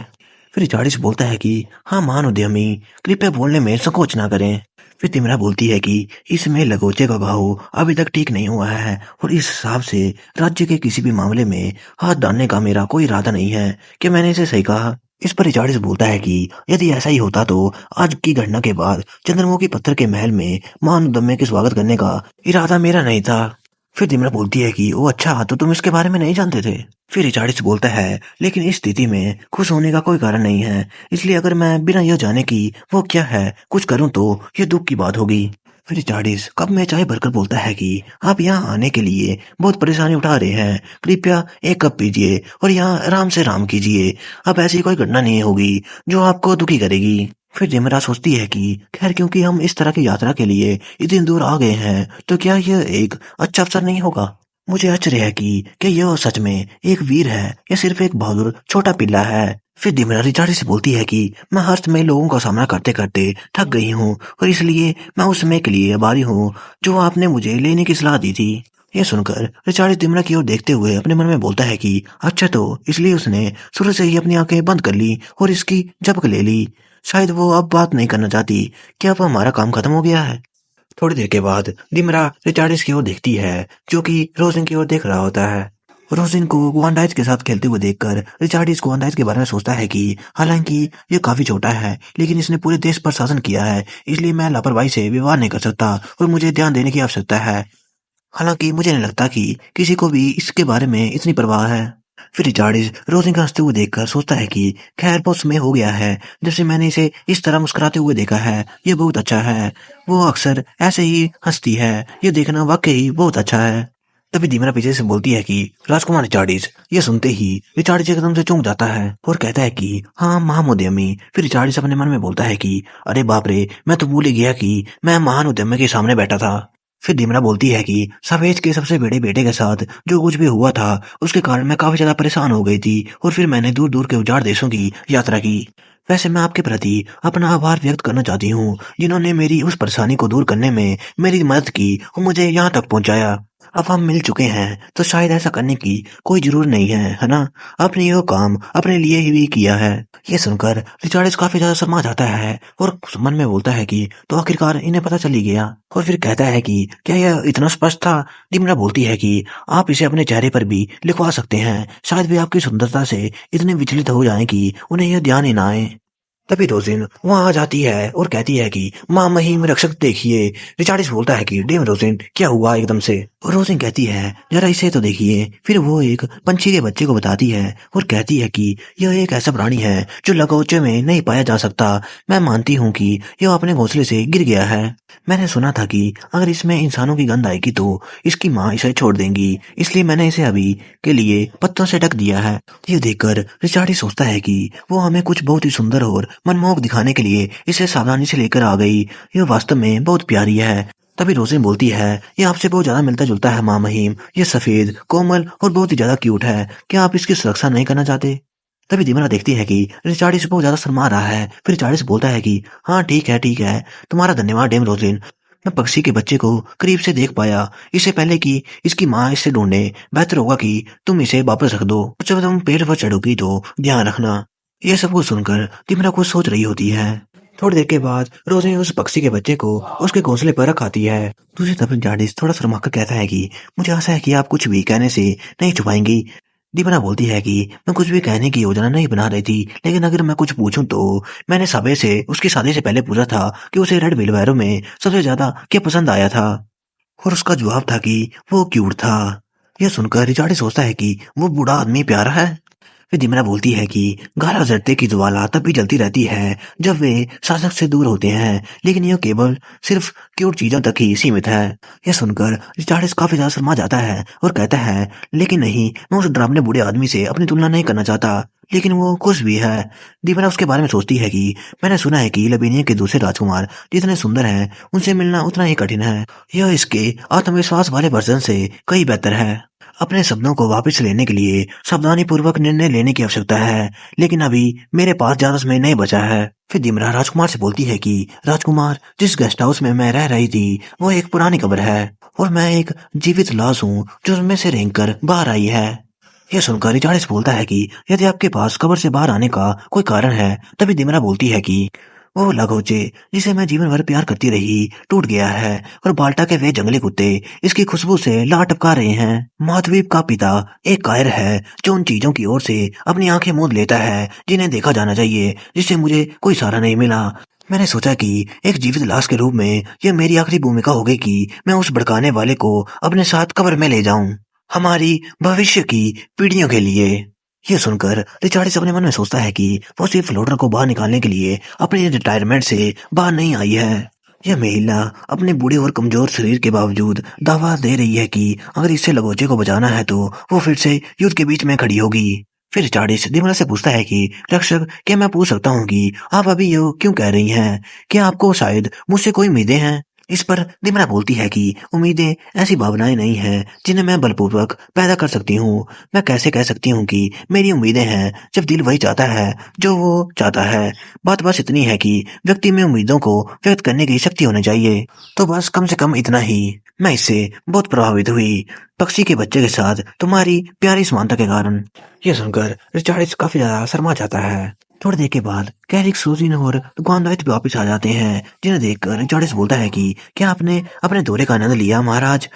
फिर रिचार्डिस बोलता है कि हाँ महान उद्यमी, कृपया बोलने में संकोच ना करें। फिर तिमरा बोलती है कि इसमें लगोचे का घाव अभी तक ठीक नहीं हुआ है और इस हिसाब से राज्य के किसी भी मामले में हाथ डालने का मेरा कोई इरादा नहीं है। क्या मैंने इसे सही कहा। इस पर रिचार्डिस बोलता है कि यदि ऐसा ही होता तो आज की घटना के बाद चंद्रमुखी पत्थर के महल में महान उद्यमी के स्वागत करने का इरादा मेरा नहीं था। फिर दिमरा बोलती है कि ओ अच्छा, तो तुम इसके बारे में नहीं जानते थे। फिर रिचार्डिस बोलता है लेकिन इस स्थिति में खुश होने का कोई कारण नहीं है, इसलिए अगर मैं बिना यह जाने कि वो क्या है कुछ करूं तो ये दुख की बात होगी। फिर रिचार्डिस कप में चाय भरकर बोलता है कि आप यहाँ आने के लिए बहुत परेशानी उठा रहे हैं, कृपया एक कप पीजिए और यहाँ आराम से आराम कीजिए। अब ऐसी कोई घटना नहीं होगी जो आपको दुखी करेगी। फिर डेमरा सोचती है कि खैर क्योंकि हम इस तरह की यात्रा के लिए इतनी दूर आ गए हैं तो क्या यह एक अच्छा अवसर नहीं होगा। मुझे आश्चर्य है कि यह सच में एक वीर है या सिर्फ एक बहादुर छोटा पिल्ला है। फिर दिमरा रिचार्डी से बोलती है कि मैं हर समय लोगों का सामना करते करते थक गई हूँ और इसलिए मैं उस समय के लिए आभारी हूँ जो आपने मुझे लेने की सलाह दी थी। यह सुनकर रिचार्डी दिमरा की ओर देखते हुए अपने मन में बोलता है कि अच्छा तो इसलिए उसने शुरू से ही अपनी आंखें बंद कर ली और इसकी झपक ले ली। शायद वो अब बात नहीं करना चाहती कि अब हमारा काम खत्म हो गया है। थोड़ी देर के बाद दिमरा रिचार्डिस की ओर देखती है जो कि रोजिन की ओर देख रहा होता है। रोजिन को ग्वांडाइज के साथ खेलते हुए देखकर रिचार्डिस ग्वांडाइज के बारे में सोचता है कि हालांकि ये काफी छोटा है लेकिन इसने पूरे देश पर शासन किया है, इसलिए मैं लापरवाही से व्यवहार नहीं कर सकता और मुझे ध्यान देने की आवश्यकता है। हालांकि मुझे नहीं लगता कि किसी को भी इसके बारे में इतनी परवाह है। फिर रिचार्डिस रोजिन को हंसते हुए देखकर सोचता है कि खैर बहुत समय हो गया है जब से मैंने इसे इस तरह मुस्कुराते हुए देखा है, ये बहुत अच्छा है। वो अक्सर ऐसे ही हंसती है, ये देखना वाकई बहुत अच्छा है। तभी दीमरा पीछे से बोलती है कि राजकुमार रिचार्डिस। ये सुनते ही रिचार्डिस एकदम से चौंक जाता है और कहता है कि हाँ महान उद्यमी। फिर रिचार्डिस अपने मन में बोलता है कि अरे बाप रे, मैं तो भूल ही गया कि मैं महान उद्यमी के सामने बैठा था। फिर दिमरा बोलती है कि सफेद के सबसे बड़े बेटे के साथ जो कुछ भी हुआ था उसके कारण मैं काफी ज्यादा परेशान हो गई थी और फिर मैंने दूर दूर के उजाड़ देशों की यात्रा की। वैसे मैं आपके प्रति अपना आभार व्यक्त करना चाहती हूँ जिन्होंने मेरी उस परेशानी को दूर करने में मेरी मदद की और मुझे यहाँ तक पहुँचाया। अब हम मिल चुके हैं तो शायद ऐसा करने की कोई जरूरत नहीं है ना। आपने यह काम अपने लिए ही भी किया है। ये सुनकर रिचार्डिस काफी ज्यादा शर्मा जाता है और मन में बोलता है कि तो आखिरकार इन्हें पता चल ही गया। और फिर कहता है कि क्या यह इतना स्पष्ट था। डिमरा बोलती है कि आप इसे अपने चेहरे पर भी लिखवा सकते हैं, शायद भी आपकी सुंदरता से इतने विचलित हो जाएं कि उन्हें यह ध्यान ही ना आए। तभी रोजिन वहां आ जाती है और कहती है कि माँ महिम रक्षक देखिए। रिचार्डिस बोलता है कि डेम रोजिन क्या हुआ एकदम से। और रोजिन कहती है जरा इसे तो देखिए। फिर वो एक पंछी के बच्चे को बताती है और कहती है कि यह एक ऐसा प्राणी है जो लगोचे में नहीं पाया जा सकता। मैं मानती हूँ कि यह अपने घोंसले से गिर गया है। मैंने सुना था कि अगर इसमें इंसानों की गंध आएगी तो इसकी माँ इसे छोड़ देंगी, इसलिए मैंने इसे अभी के लिए पत्तों से ढक दिया है। ये देखकर रिचार्डी सोचता है कि वो हमें कुछ बहुत ही सुंदर और मनमोहक दिखाने के लिए इसे सावधानी से लेकर आ गई। यह वास्तव में बहुत प्यारी है। तभी रोजिन बोलती है ये आपसे बहुत ज्यादा मिलता जुलता है माँ महिम। ये सफेद कोमल और बहुत ही ज्यादा क्यूट है, क्या आप इसकी सुरक्षा नहीं करना चाहते। तभी दिमरा देखती है कि रिचार्डिस बहुत ज्यादा शर्मा रहा है। फिर रिचार्डिस बोलता है कि हाँ ठीक है, तुम्हारा धन्यवाद डेम रोजिन। मैं पक्षी के बच्चे को करीब से देख पाया इससे पहले कि इसकी माँ इसे ढूंढे। बेहतर होगा कि तुम इसे वापस रख दो, जब तुम पेड़ पर चढ़ोगी तो ध्यान रखना। यह सब कुछ सुनकर दिमरा कुछ सोच रही होती है। थोड़ी देर के बाद रोजिन उस पक्षी के बच्चे को उसके घोंसले पर रख आती है। दूसरी तरफ जार्डिस थोड़ा शर्माकर कहता है कि मुझे आशा है कि आप कुछ भी कहने से नहीं छुपाएंगी। दीपना बोलती है कि मैं कुछ भी कहने की योजना नहीं बना रही थी, लेकिन अगर मैं कुछ पूछूं तो मैंने सबे से उसकी शादी से पहले पूछा था कि उसे रेड व्हीलबैरो में सबसे ज्यादा क्या पसंद आया था और उसका जवाब था कि वो क्यूट था। यह सुनकर रिचार्डी सोचता है कि वो बूढ़ा आदमी प्यारा है। फिर दिमरा बोलती है कि गारा जड़ते की ज्वाला तब भी जलती रहती है जब वे शासक से दूर होते हैं, लेकिन यह केवल सिर्फ क्यूट चीजों तक ही सीमित है। यह सुनकर रिचार्डिस काफी ज्यादा शर्मा जाता है और कहता है लेकिन नहीं, मैं उस डरावने बूढ़े आदमी से अपनी तुलना नहीं करना चाहता, लेकिन वो खुश भी है। दीपना उसके बारे में सोचती है कि मैंने सुना है कि लबेनिया के दूसरे राजकुमार जितने सुंदर हैं उनसे मिलना उतना ही कठिन है। यह इसके आत्मविश्वास वाले वर्जन से कई बेहतर है। अपने शब्दों को वापस लेने के लिए सावधानी पूर्वक निर्णय लेने की आवश्यकता है, लेकिन अभी मेरे पास ज्यादा समय नहीं बचा है। फिर दिमरा राजकुमार से बोलती है कि राजकुमार, जिस गेस्ट हाउस में मैं रह रही थी वो एक पुरानी कब्र है और मैं एक जीवित लाश हूँ जो उसमें से रेंग कर बाहर आई है। यह सुनकर रिचार्डिस बोलता है कि यदि आपके पास कब्र से बाहर आने का कोई कारण है। तभी दिमरा बोलती है कि वो लगोचे जिसे मैं जीवन भर प्यार करती रही टूट गया है और बाल्टा के वे जंगली कुत्ते इसकी खुशबू से लार टपका रहे हैं। माधवीप का पिता एक कायर है जो उन चीजों की ओर से अपनी आंखें मूंद लेता है जिन्हें देखा जाना चाहिए, जिससे मुझे कोई सहारा नहीं मिला। मैंने सोचा कि एक जीवित लाश के रूप में यह मेरी आखिरी भूमिका होगी कि मैं उस भड़काने वाले को अपने साथ कब्र में ले जाऊं, हमारी भविष्य की पीढ़ियों के लिए। यह सुनकर रिचार्डिस अपने मन में सोचता है कि वो सिर्फ लोडर को बाहर निकालने के लिए अपने रिटायरमेंट से बाहर नहीं आई है। यह महिला अपने बूढ़े और कमजोर शरीर के बावजूद दावा दे रही है कि अगर इससे लगोचे को बचाना है तो वो फिर से युद्ध के बीच में खड़ी होगी। फिर चार्डिस दिमला से पूछता है कि रक्षक, क्या मैं पूछ सकता हूँ कि आप अभी ये क्यों कह रही हैं? क्या आपको शायद मुझसे कोई उम्मीदें हैं? इस पर दिमला बोलती है कि उम्मीदें ऐसी भावनाएं नहीं हैं जिन्हें मैं बलपूर्वक पैदा कर सकती हूँ। मैं कैसे कह सकती हूँ कि मेरी उम्मीदें हैं जब दिल वही चाहता है जो वो चाहता है। बात बस इतनी है कि व्यक्ति में उम्मीदों को व्यक्त करने की शक्ति होनी चाहिए। तो बस कम से कम इतना ही। मैं इससे बहुत प्रभावित हुई, पक्षी के बच्चे के साथ तुम्हारी प्यारी समानता के कारण। यह सुनकर रिचार्ड काफी ज्यादा शर्मा जाता है। थोड़ी देर के बाद कैरिक, सोजिन और ग्वांदाइट वापस आ जाते हैं, जिन्हें देखकर रिचार्डिस बोलता है कि क्या आपने अपने दौरे का आनंद लिया महाराज?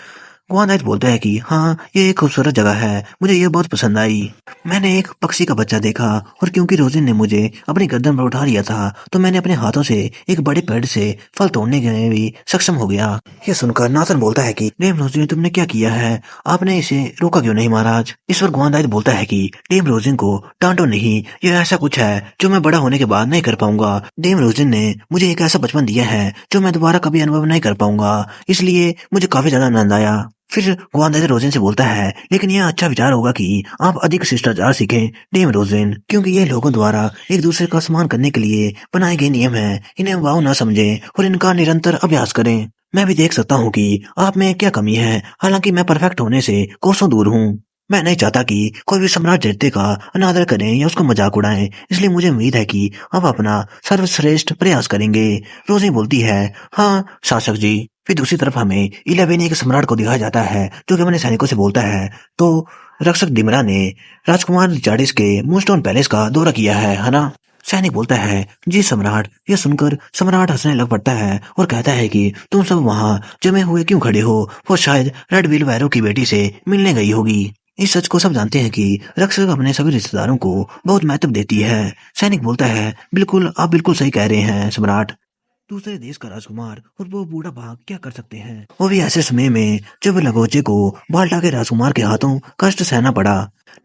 ग्वांदाइट बोलता है कि हाँ, ये एक खूबसूरत जगह है, मुझे ये बहुत पसंद आई। मैंने एक पक्षी का बच्चा देखा और क्योंकि रोजिन ने मुझे अपनी गर्दन पर उठा लिया था तो मैंने अपने हाथों से एक बड़े पेड़ से फल तोड़ने के में भी सक्षम हो गया। ये सुनकर नाथन बोलता है कि डेम रोजिन, तुमने क्या किया है? आपने इसे रोका क्यों नहीं महाराज? इस पर ग्वांदाइट बोलता है कि डेम रोजिन को डांटो नहीं, यह ऐसा कुछ है जो मैं बड़ा होने के बाद नहीं कर पाऊंगा। डेम रोजिन ने मुझे एक ऐसा बचपन दिया है जो मैं दोबारा कभी अनुभव नहीं कर पाऊंगा, इसलिए मुझे काफी ज्यादा आनंद आया। फिर ग्वांदाइट रोजेन से बोलता है, लेकिन यह अच्छा विचार होगा कि आप अधिक शिष्टाचार सीखें डेम रोजेन, क्योंकि ये लोगों द्वारा एक दूसरे का सम्मान करने के लिए बनाए गए नियम हैं। इन्हें वाव न समझें और इनका निरंतर अभ्यास करें। मैं भी देख सकता हूँ कि आप में क्या कमी है, हालांकि मैं परफेक्ट होने से कोसों दूर हूँ। मैं नहीं चाहता कि कोई भी सम्राट जयते का अनादर करें या उसका मजाक उड़ाएं, इसलिए मुझे उम्मीद है कि आप अपना सर्वश्रेष्ठ प्रयास करेंगे। रोजी बोलती है, हाँ शासक जी। फिर दूसरी तरफ हमें इलेवेनिया के सम्राट को दिखाया जाता है जो कि अपने सैनिकों से बोलता है, तो रक्षक डिमरा ने राजकुमार रिचार्डिस के मूनस्टोन पैलेस का दौरा किया है ना? सैनिक बोलता है, जी सम्राट। यह सुनकर सम्राट हंसने लग पड़ता है और कहता है कि तुम सब वहां जमे हुए क्यों खड़े हो? वो शायद रेडविल वैरो की बेटी से मिलने गई होगी। इस सच को सब जानते हैं कि रक्षक अपने सभी रिश्तेदारों को बहुत महत्व देती है। सैनिक बोलता है, बिल्कुल, आप बिल्कुल सही कह रहे हैं सम्राट। दूसरे देश का राजकुमार और वो बूढ़ा भाग क्या कर सकते हैं? वो भी ऐसे समय में जब लगोचे को बाल्टा के राजकुमार के हाथों कष्ट सहना पड़ा।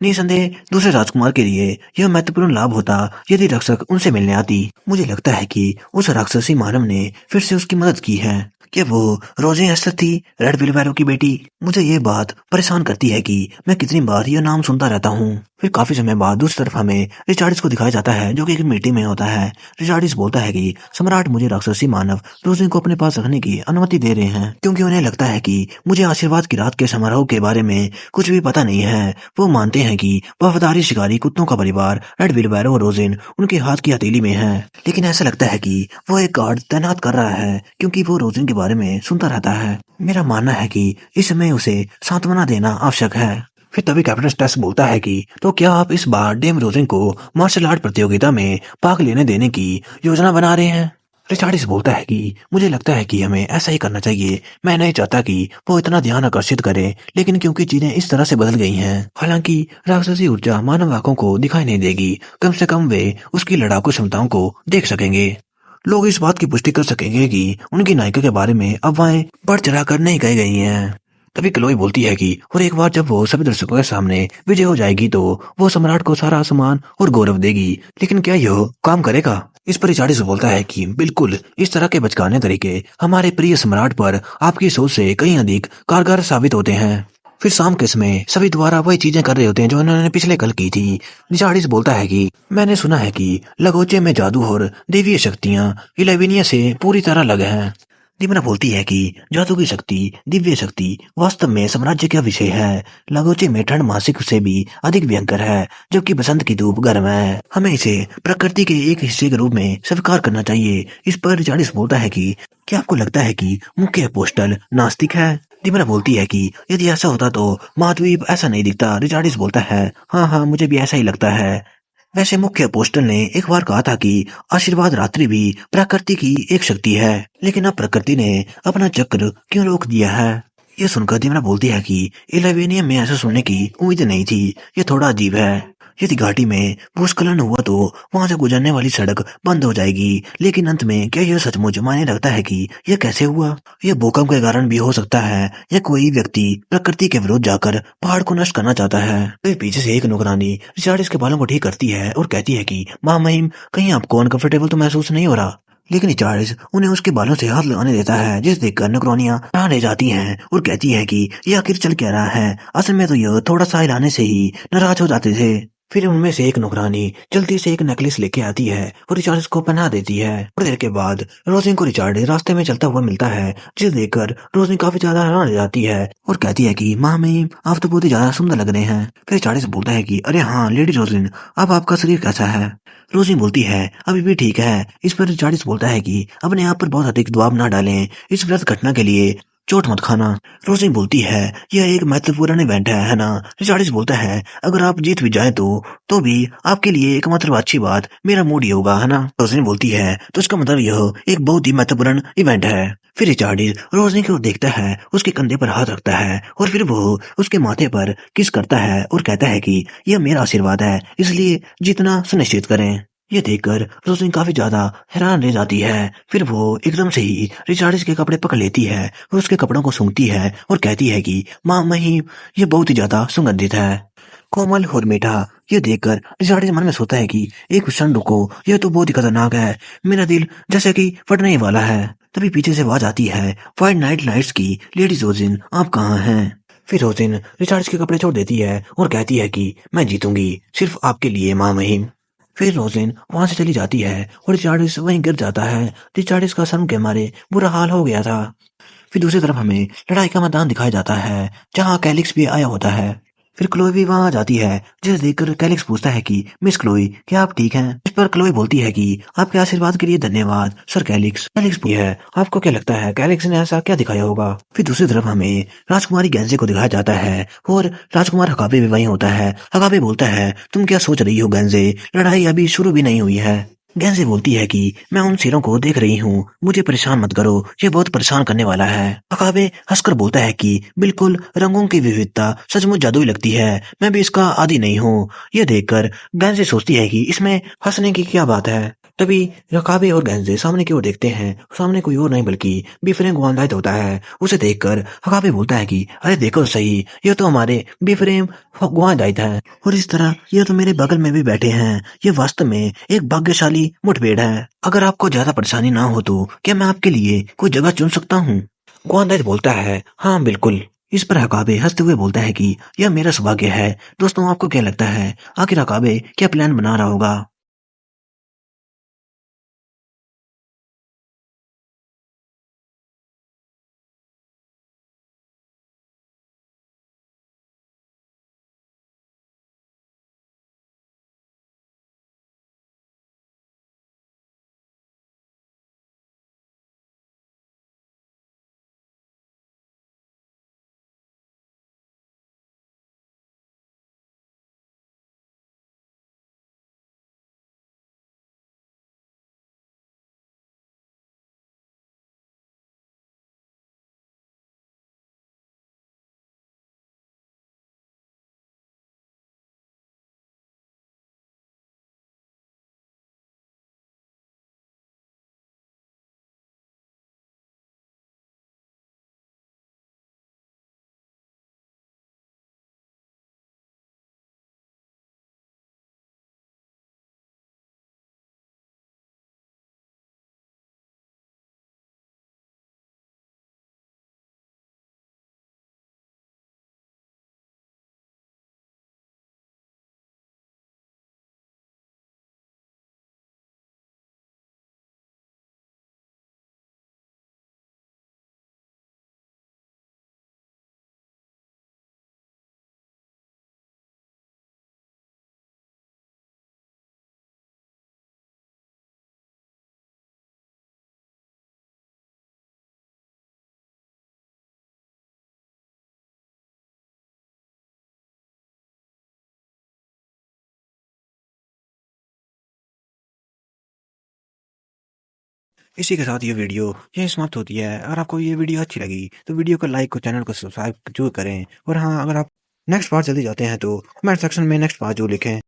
निसंदेह दूसरे राजकुमार के लिए यह महत्वपूर्ण लाभ होता यदि रक्षक उनसे मिलने आती। मुझे लगता है कि उस राक्षसी मानव ने फिर से उसकी मदद की है। क्या वो रोजे एस्टर थी, रेड बिलवैरो की बेटी? मुझे ये बात परेशान करती है कि मैं कितनी बार यह नाम सुनता रहता हूँ। फिर काफी समय बाद दूसरी तरफ हमें रिचार्डिस को दिखाया जाता है जो कि एक मीटिंग में होता है। रिचार्डिस बोलता है कि सम्राट मुझे राक्षसी मानव रोजिन को अपने पास रखने की अनुमति दे रहे हैं क्योंकि उन्हें लगता है कि मुझे आशीर्वाद की रात के समारोह के बारे में कुछ भी पता नहीं है। वो मानते हैं कि वफादारी शिकारी कुत्तों का परिवार रेड बिलवैरो और रोजिन उनके हाथ की हथेली में है, लेकिन ऐसा लगता है कि वो एक गार्ड तैनात कर रहा है क्योंकि वो रोजिन के बारे में सुनता रहता है। मेरा मानना है कि इस समय उसे सांत्वना देना आवश्यक है। फिर तभी कैप्टन स्टेस बोलता है कि तो क्या आप इस बार डेम रोजिन को मार्शल आर्ट प्रतियोगिता में भाग लेने देने की योजना बना रहे हैं? रिचार्डिस बोलता है कि मुझे लगता है कि हमें ऐसा ही करना चाहिए। मैं नहीं चाहता कि वो इतना ध्यान आकर्षित करे, लेकिन क्योंकि चीजें इस तरह से बदल गई हैं, हालांकि राक्षसी ऊर्जा मानव आंखों को दिखाई नहीं देगी, कम से कम वे उसकी लड़ाकू क्षमताओं को देख सकेंगे। लोग इस बात की पुष्टि कर सकेंगे कि उनकी नायिका के बारे में अफवाहें बढ़ चढ़ा कर नहीं कही गई हैं। तभी क्लोई बोलती है कि और एक बार जब वो सभी दर्शकों के सामने विजय हो जाएगी तो वो सम्राट को सारा सम्मान और गौरव देगी, लेकिन क्या यह काम करेगा? इस पर रिचार्डिस बोलता है कि बिल्कुल, इस तरह के बचकाने तरीके हमारे प्रिय सम्राट पर आपकी सोच से कहीं अधिक कारगर साबित होते हैं। फिर शाम के समय सभी दोबारा वही चीजें कर रहे होते हैं जो उन्होंने पिछले कल की थी। रिचार्डिस बोलता है कि मैंने सुना है कि लगोचे में जादू और देवीय शक्तियां इलेवेनिया से पूरी तरह अलग हैं। दीमना बोलती है कि जादू की शक्ति, दिव्य शक्ति वास्तव में साम्राज्य का विषय है। लगोचे में ठंड मासिक से भी अधिक भयंकर है, जबकि बसंत की धूप गर्म है। हमें इसे प्रकृति के एक हिस्से के रूप में स्वीकार करना चाहिए। इस पर रिचार्डिस बोलता है कि क्या आपको लगता है कि मुख्य अपोस्टल नास्तिक है? दीमना बोलती है कि यदि ऐसा होता तो महाद्वीप ऐसा नहीं दिखता। रिचार्डिस बोलता है, हाँ हाँ, मुझे भी ऐसा ही लगता है। वैसे मुख्य अपोस्टल ने एक बार कहा था कि आशीर्वाद रात्रि भी प्रकृति की एक शक्ति है, लेकिन अब प्रकृति ने अपना चक्र क्यों रोक दिया है? यह सुनकर दीमना बोलती है कि इलेवेनियम में ऐसा सुनने की उम्मीद नहीं थी। यह थोड़ा अजीब है। यदि घाटी में भूस्खलन हुआ तो वहां से गुजरने वाली सड़क बंद हो जाएगी, लेकिन अंत में क्या यह सचमुच मायने रखता है कि यह कैसे हुआ? यह भूकंप के कारण भी हो सकता है या कोई व्यक्ति प्रकृति के विरुद्ध जाकर पहाड़ को नष्ट करना चाहता है। फिर पीछे से एक नौकरानी रिचार्डिस के बालों को ठीक करती है और कहती है कि महामहिम, कहीं आपको अनकंफर्टेबल तो महसूस नहीं हो रहा? लेकिन रिचार्ड उन्हें उसके बालों से हाथ लगाने देता है, जिसे देखकर नौकरानियां हैरान रह जाती हैं और कहती है कि ये आखिर चल क्या रहा है। असल में तो यह थोड़ा सा हिलाने से ही नाराज हो जाते थे। फिर उनमें से एक नौकरानी जल्दी से एक नेकलेस लेके आती है और रिचार्ड को पहना देती है। थोड़ी देर के बाद रोजिन को रिचार्ड रास्ते में चलता हुआ मिलता है, जिसे देखकर रोजिन काफी ज्यादा हैरान हो जाती है और कहती है कि मामी, आप तो बहुत ही ज्यादा सुंदर लग रहे हैं। फिर रिचार्ड से बोलता है कि अरे हाँ लेडी रोजिन, अब आपका शरीर कैसा है। रोजी बोलती है अभी भी ठीक है। इस पर रिचार्डिस बोलता है कि अपने आप पर बहुत अधिक दबाव ना डालें, इस व्रत घटना के लिए चोट मत खाना। रोजी बोलती है यह एक महत्वपूर्ण इवेंट है ना। रिचार्डिस बोलता है अगर आप जीत भी जाए तो भी आपके लिए एकमात्र अच्छी बात मेरा मूड ही होगा, है ना। रोजी बोलती है तो इसका मतलब यह एक बहुत ही महत्वपूर्ण इवेंट है। फिर रिचार्डिस रोजी की ओर देखता है, उसके कंधे पर हाथ रखता है और फिर वो उसके माथे पर किस करता है और कहता है कि यह मेरा आशीर्वाद है, इसलिए जीतना सुनिश्चित करें। ये देखकर रोज़िन काफी ज्यादा हैरान रह जाती है। फिर वो एकदम से ही रिचार्डिस के कपड़े पकड़ लेती है और उसके कपड़ों को सूंघती है और कहती है कि माँ महिम, ये बहुत ही ज्यादा सुगंधित है, कोमल और मीठा। ये देखकर रिचार्डिस मन में सोचता है कि एक क्षण रुको, यह तो बहुत ही खतरनाक है, मेरा दिल जैसे कि फटने ही वाला है। तभी पीछे से आवाज आती है वाइट नाइट लाइट्स की, लेडी रोजिन आप कहाँ हैं। फिर रोजिन रिचार्डिस के कपड़े छोड़ देती है और कहती है कि मैं जीतूंगी सिर्फ आपके लिए माँ महिम। फिर रोजिन वहां से चली जाती है और रिचार्डिस वहीं गिर जाता है। रिचार्डिस का शर्म के मारे बुरा हाल हो गया था। फिर दूसरी तरफ हमें लड़ाई का मैदान दिखाया जाता है, जहाँ कैलिक्स भी आया होता है। फिर क्लोई भी वहां आ जाती है, जिसे देखकर कैलिक्स पूछता है कि मिस क्लोई, क्या आप ठीक हैं। इस पर क्लोई बोलती है कि आपके आशीर्वाद के लिए धन्यवाद सर कैलिक्स। कैलिक्स पूछती है आपको क्या लगता है कैलिक्स ने ऐसा क्या दिखाया होगा। फिर दूसरी तरफ हमें राजकुमारी गेंजे को दिखाया जाता है और राजकुमार हकाबे भी वहीं होता है। हकाबे बोलता है तुम क्या सोच रही हो गेंजे, लड़ाई अभी शुरू भी नहीं हुई है। गेंजे बोलती है कि मैं उन सिरों को देख रही हूँ, मुझे परेशान मत करो, ये बहुत परेशान करने वाला है। अकाबे हंसकर बोलता है कि बिल्कुल, रंगों की विविधता सचमुच जादुई लगती है, मैं भी इसका आदी नहीं हूँ। यह देखकर गेंजे सोचती है कि इसमें हंसने की क्या बात है। तभी रकाबे और गेंजे सामने की ओर देखते हैं, सामने कोई और नहीं बल्कि बीफरेंग गुआंदाइट होता है। उसे देखकर हकाबे बोलता है कि अरे देखो सही, ये तो हमारे बीफरेम गुआंदाइट है और इस तरह ये तो मेरे बगल में भी बैठे हैं। ये वास्तव में एक भाग्यशाली मुठभेड़ है। अगर आपको ज्यादा परेशानी ना हो तो क्या मैं आपके लिए कोई जगह चुन सकता हूँ। गुआंदाइट बोलता है हाँ बिल्कुल। इस पर हकाबे हंसते हुए बोलता है कि यह मेरा सौभाग्य है। दोस्तों आपको क्या लगता है आखिर हकाबे क्या प्लान बना रहा होगा। इसी के साथ ये वीडियो यही समाप्त होती है। अगर आपको ये वीडियो अच्छी लगी तो वीडियो को लाइक और चैनल को सब्सक्राइब जरूर करें। और हाँ, अगर आप नेक्स्ट पार्ट जल्दी जाते हैं तो कमेंट सेक्शन में नेक्स्ट पार्ट जरूर लिखें।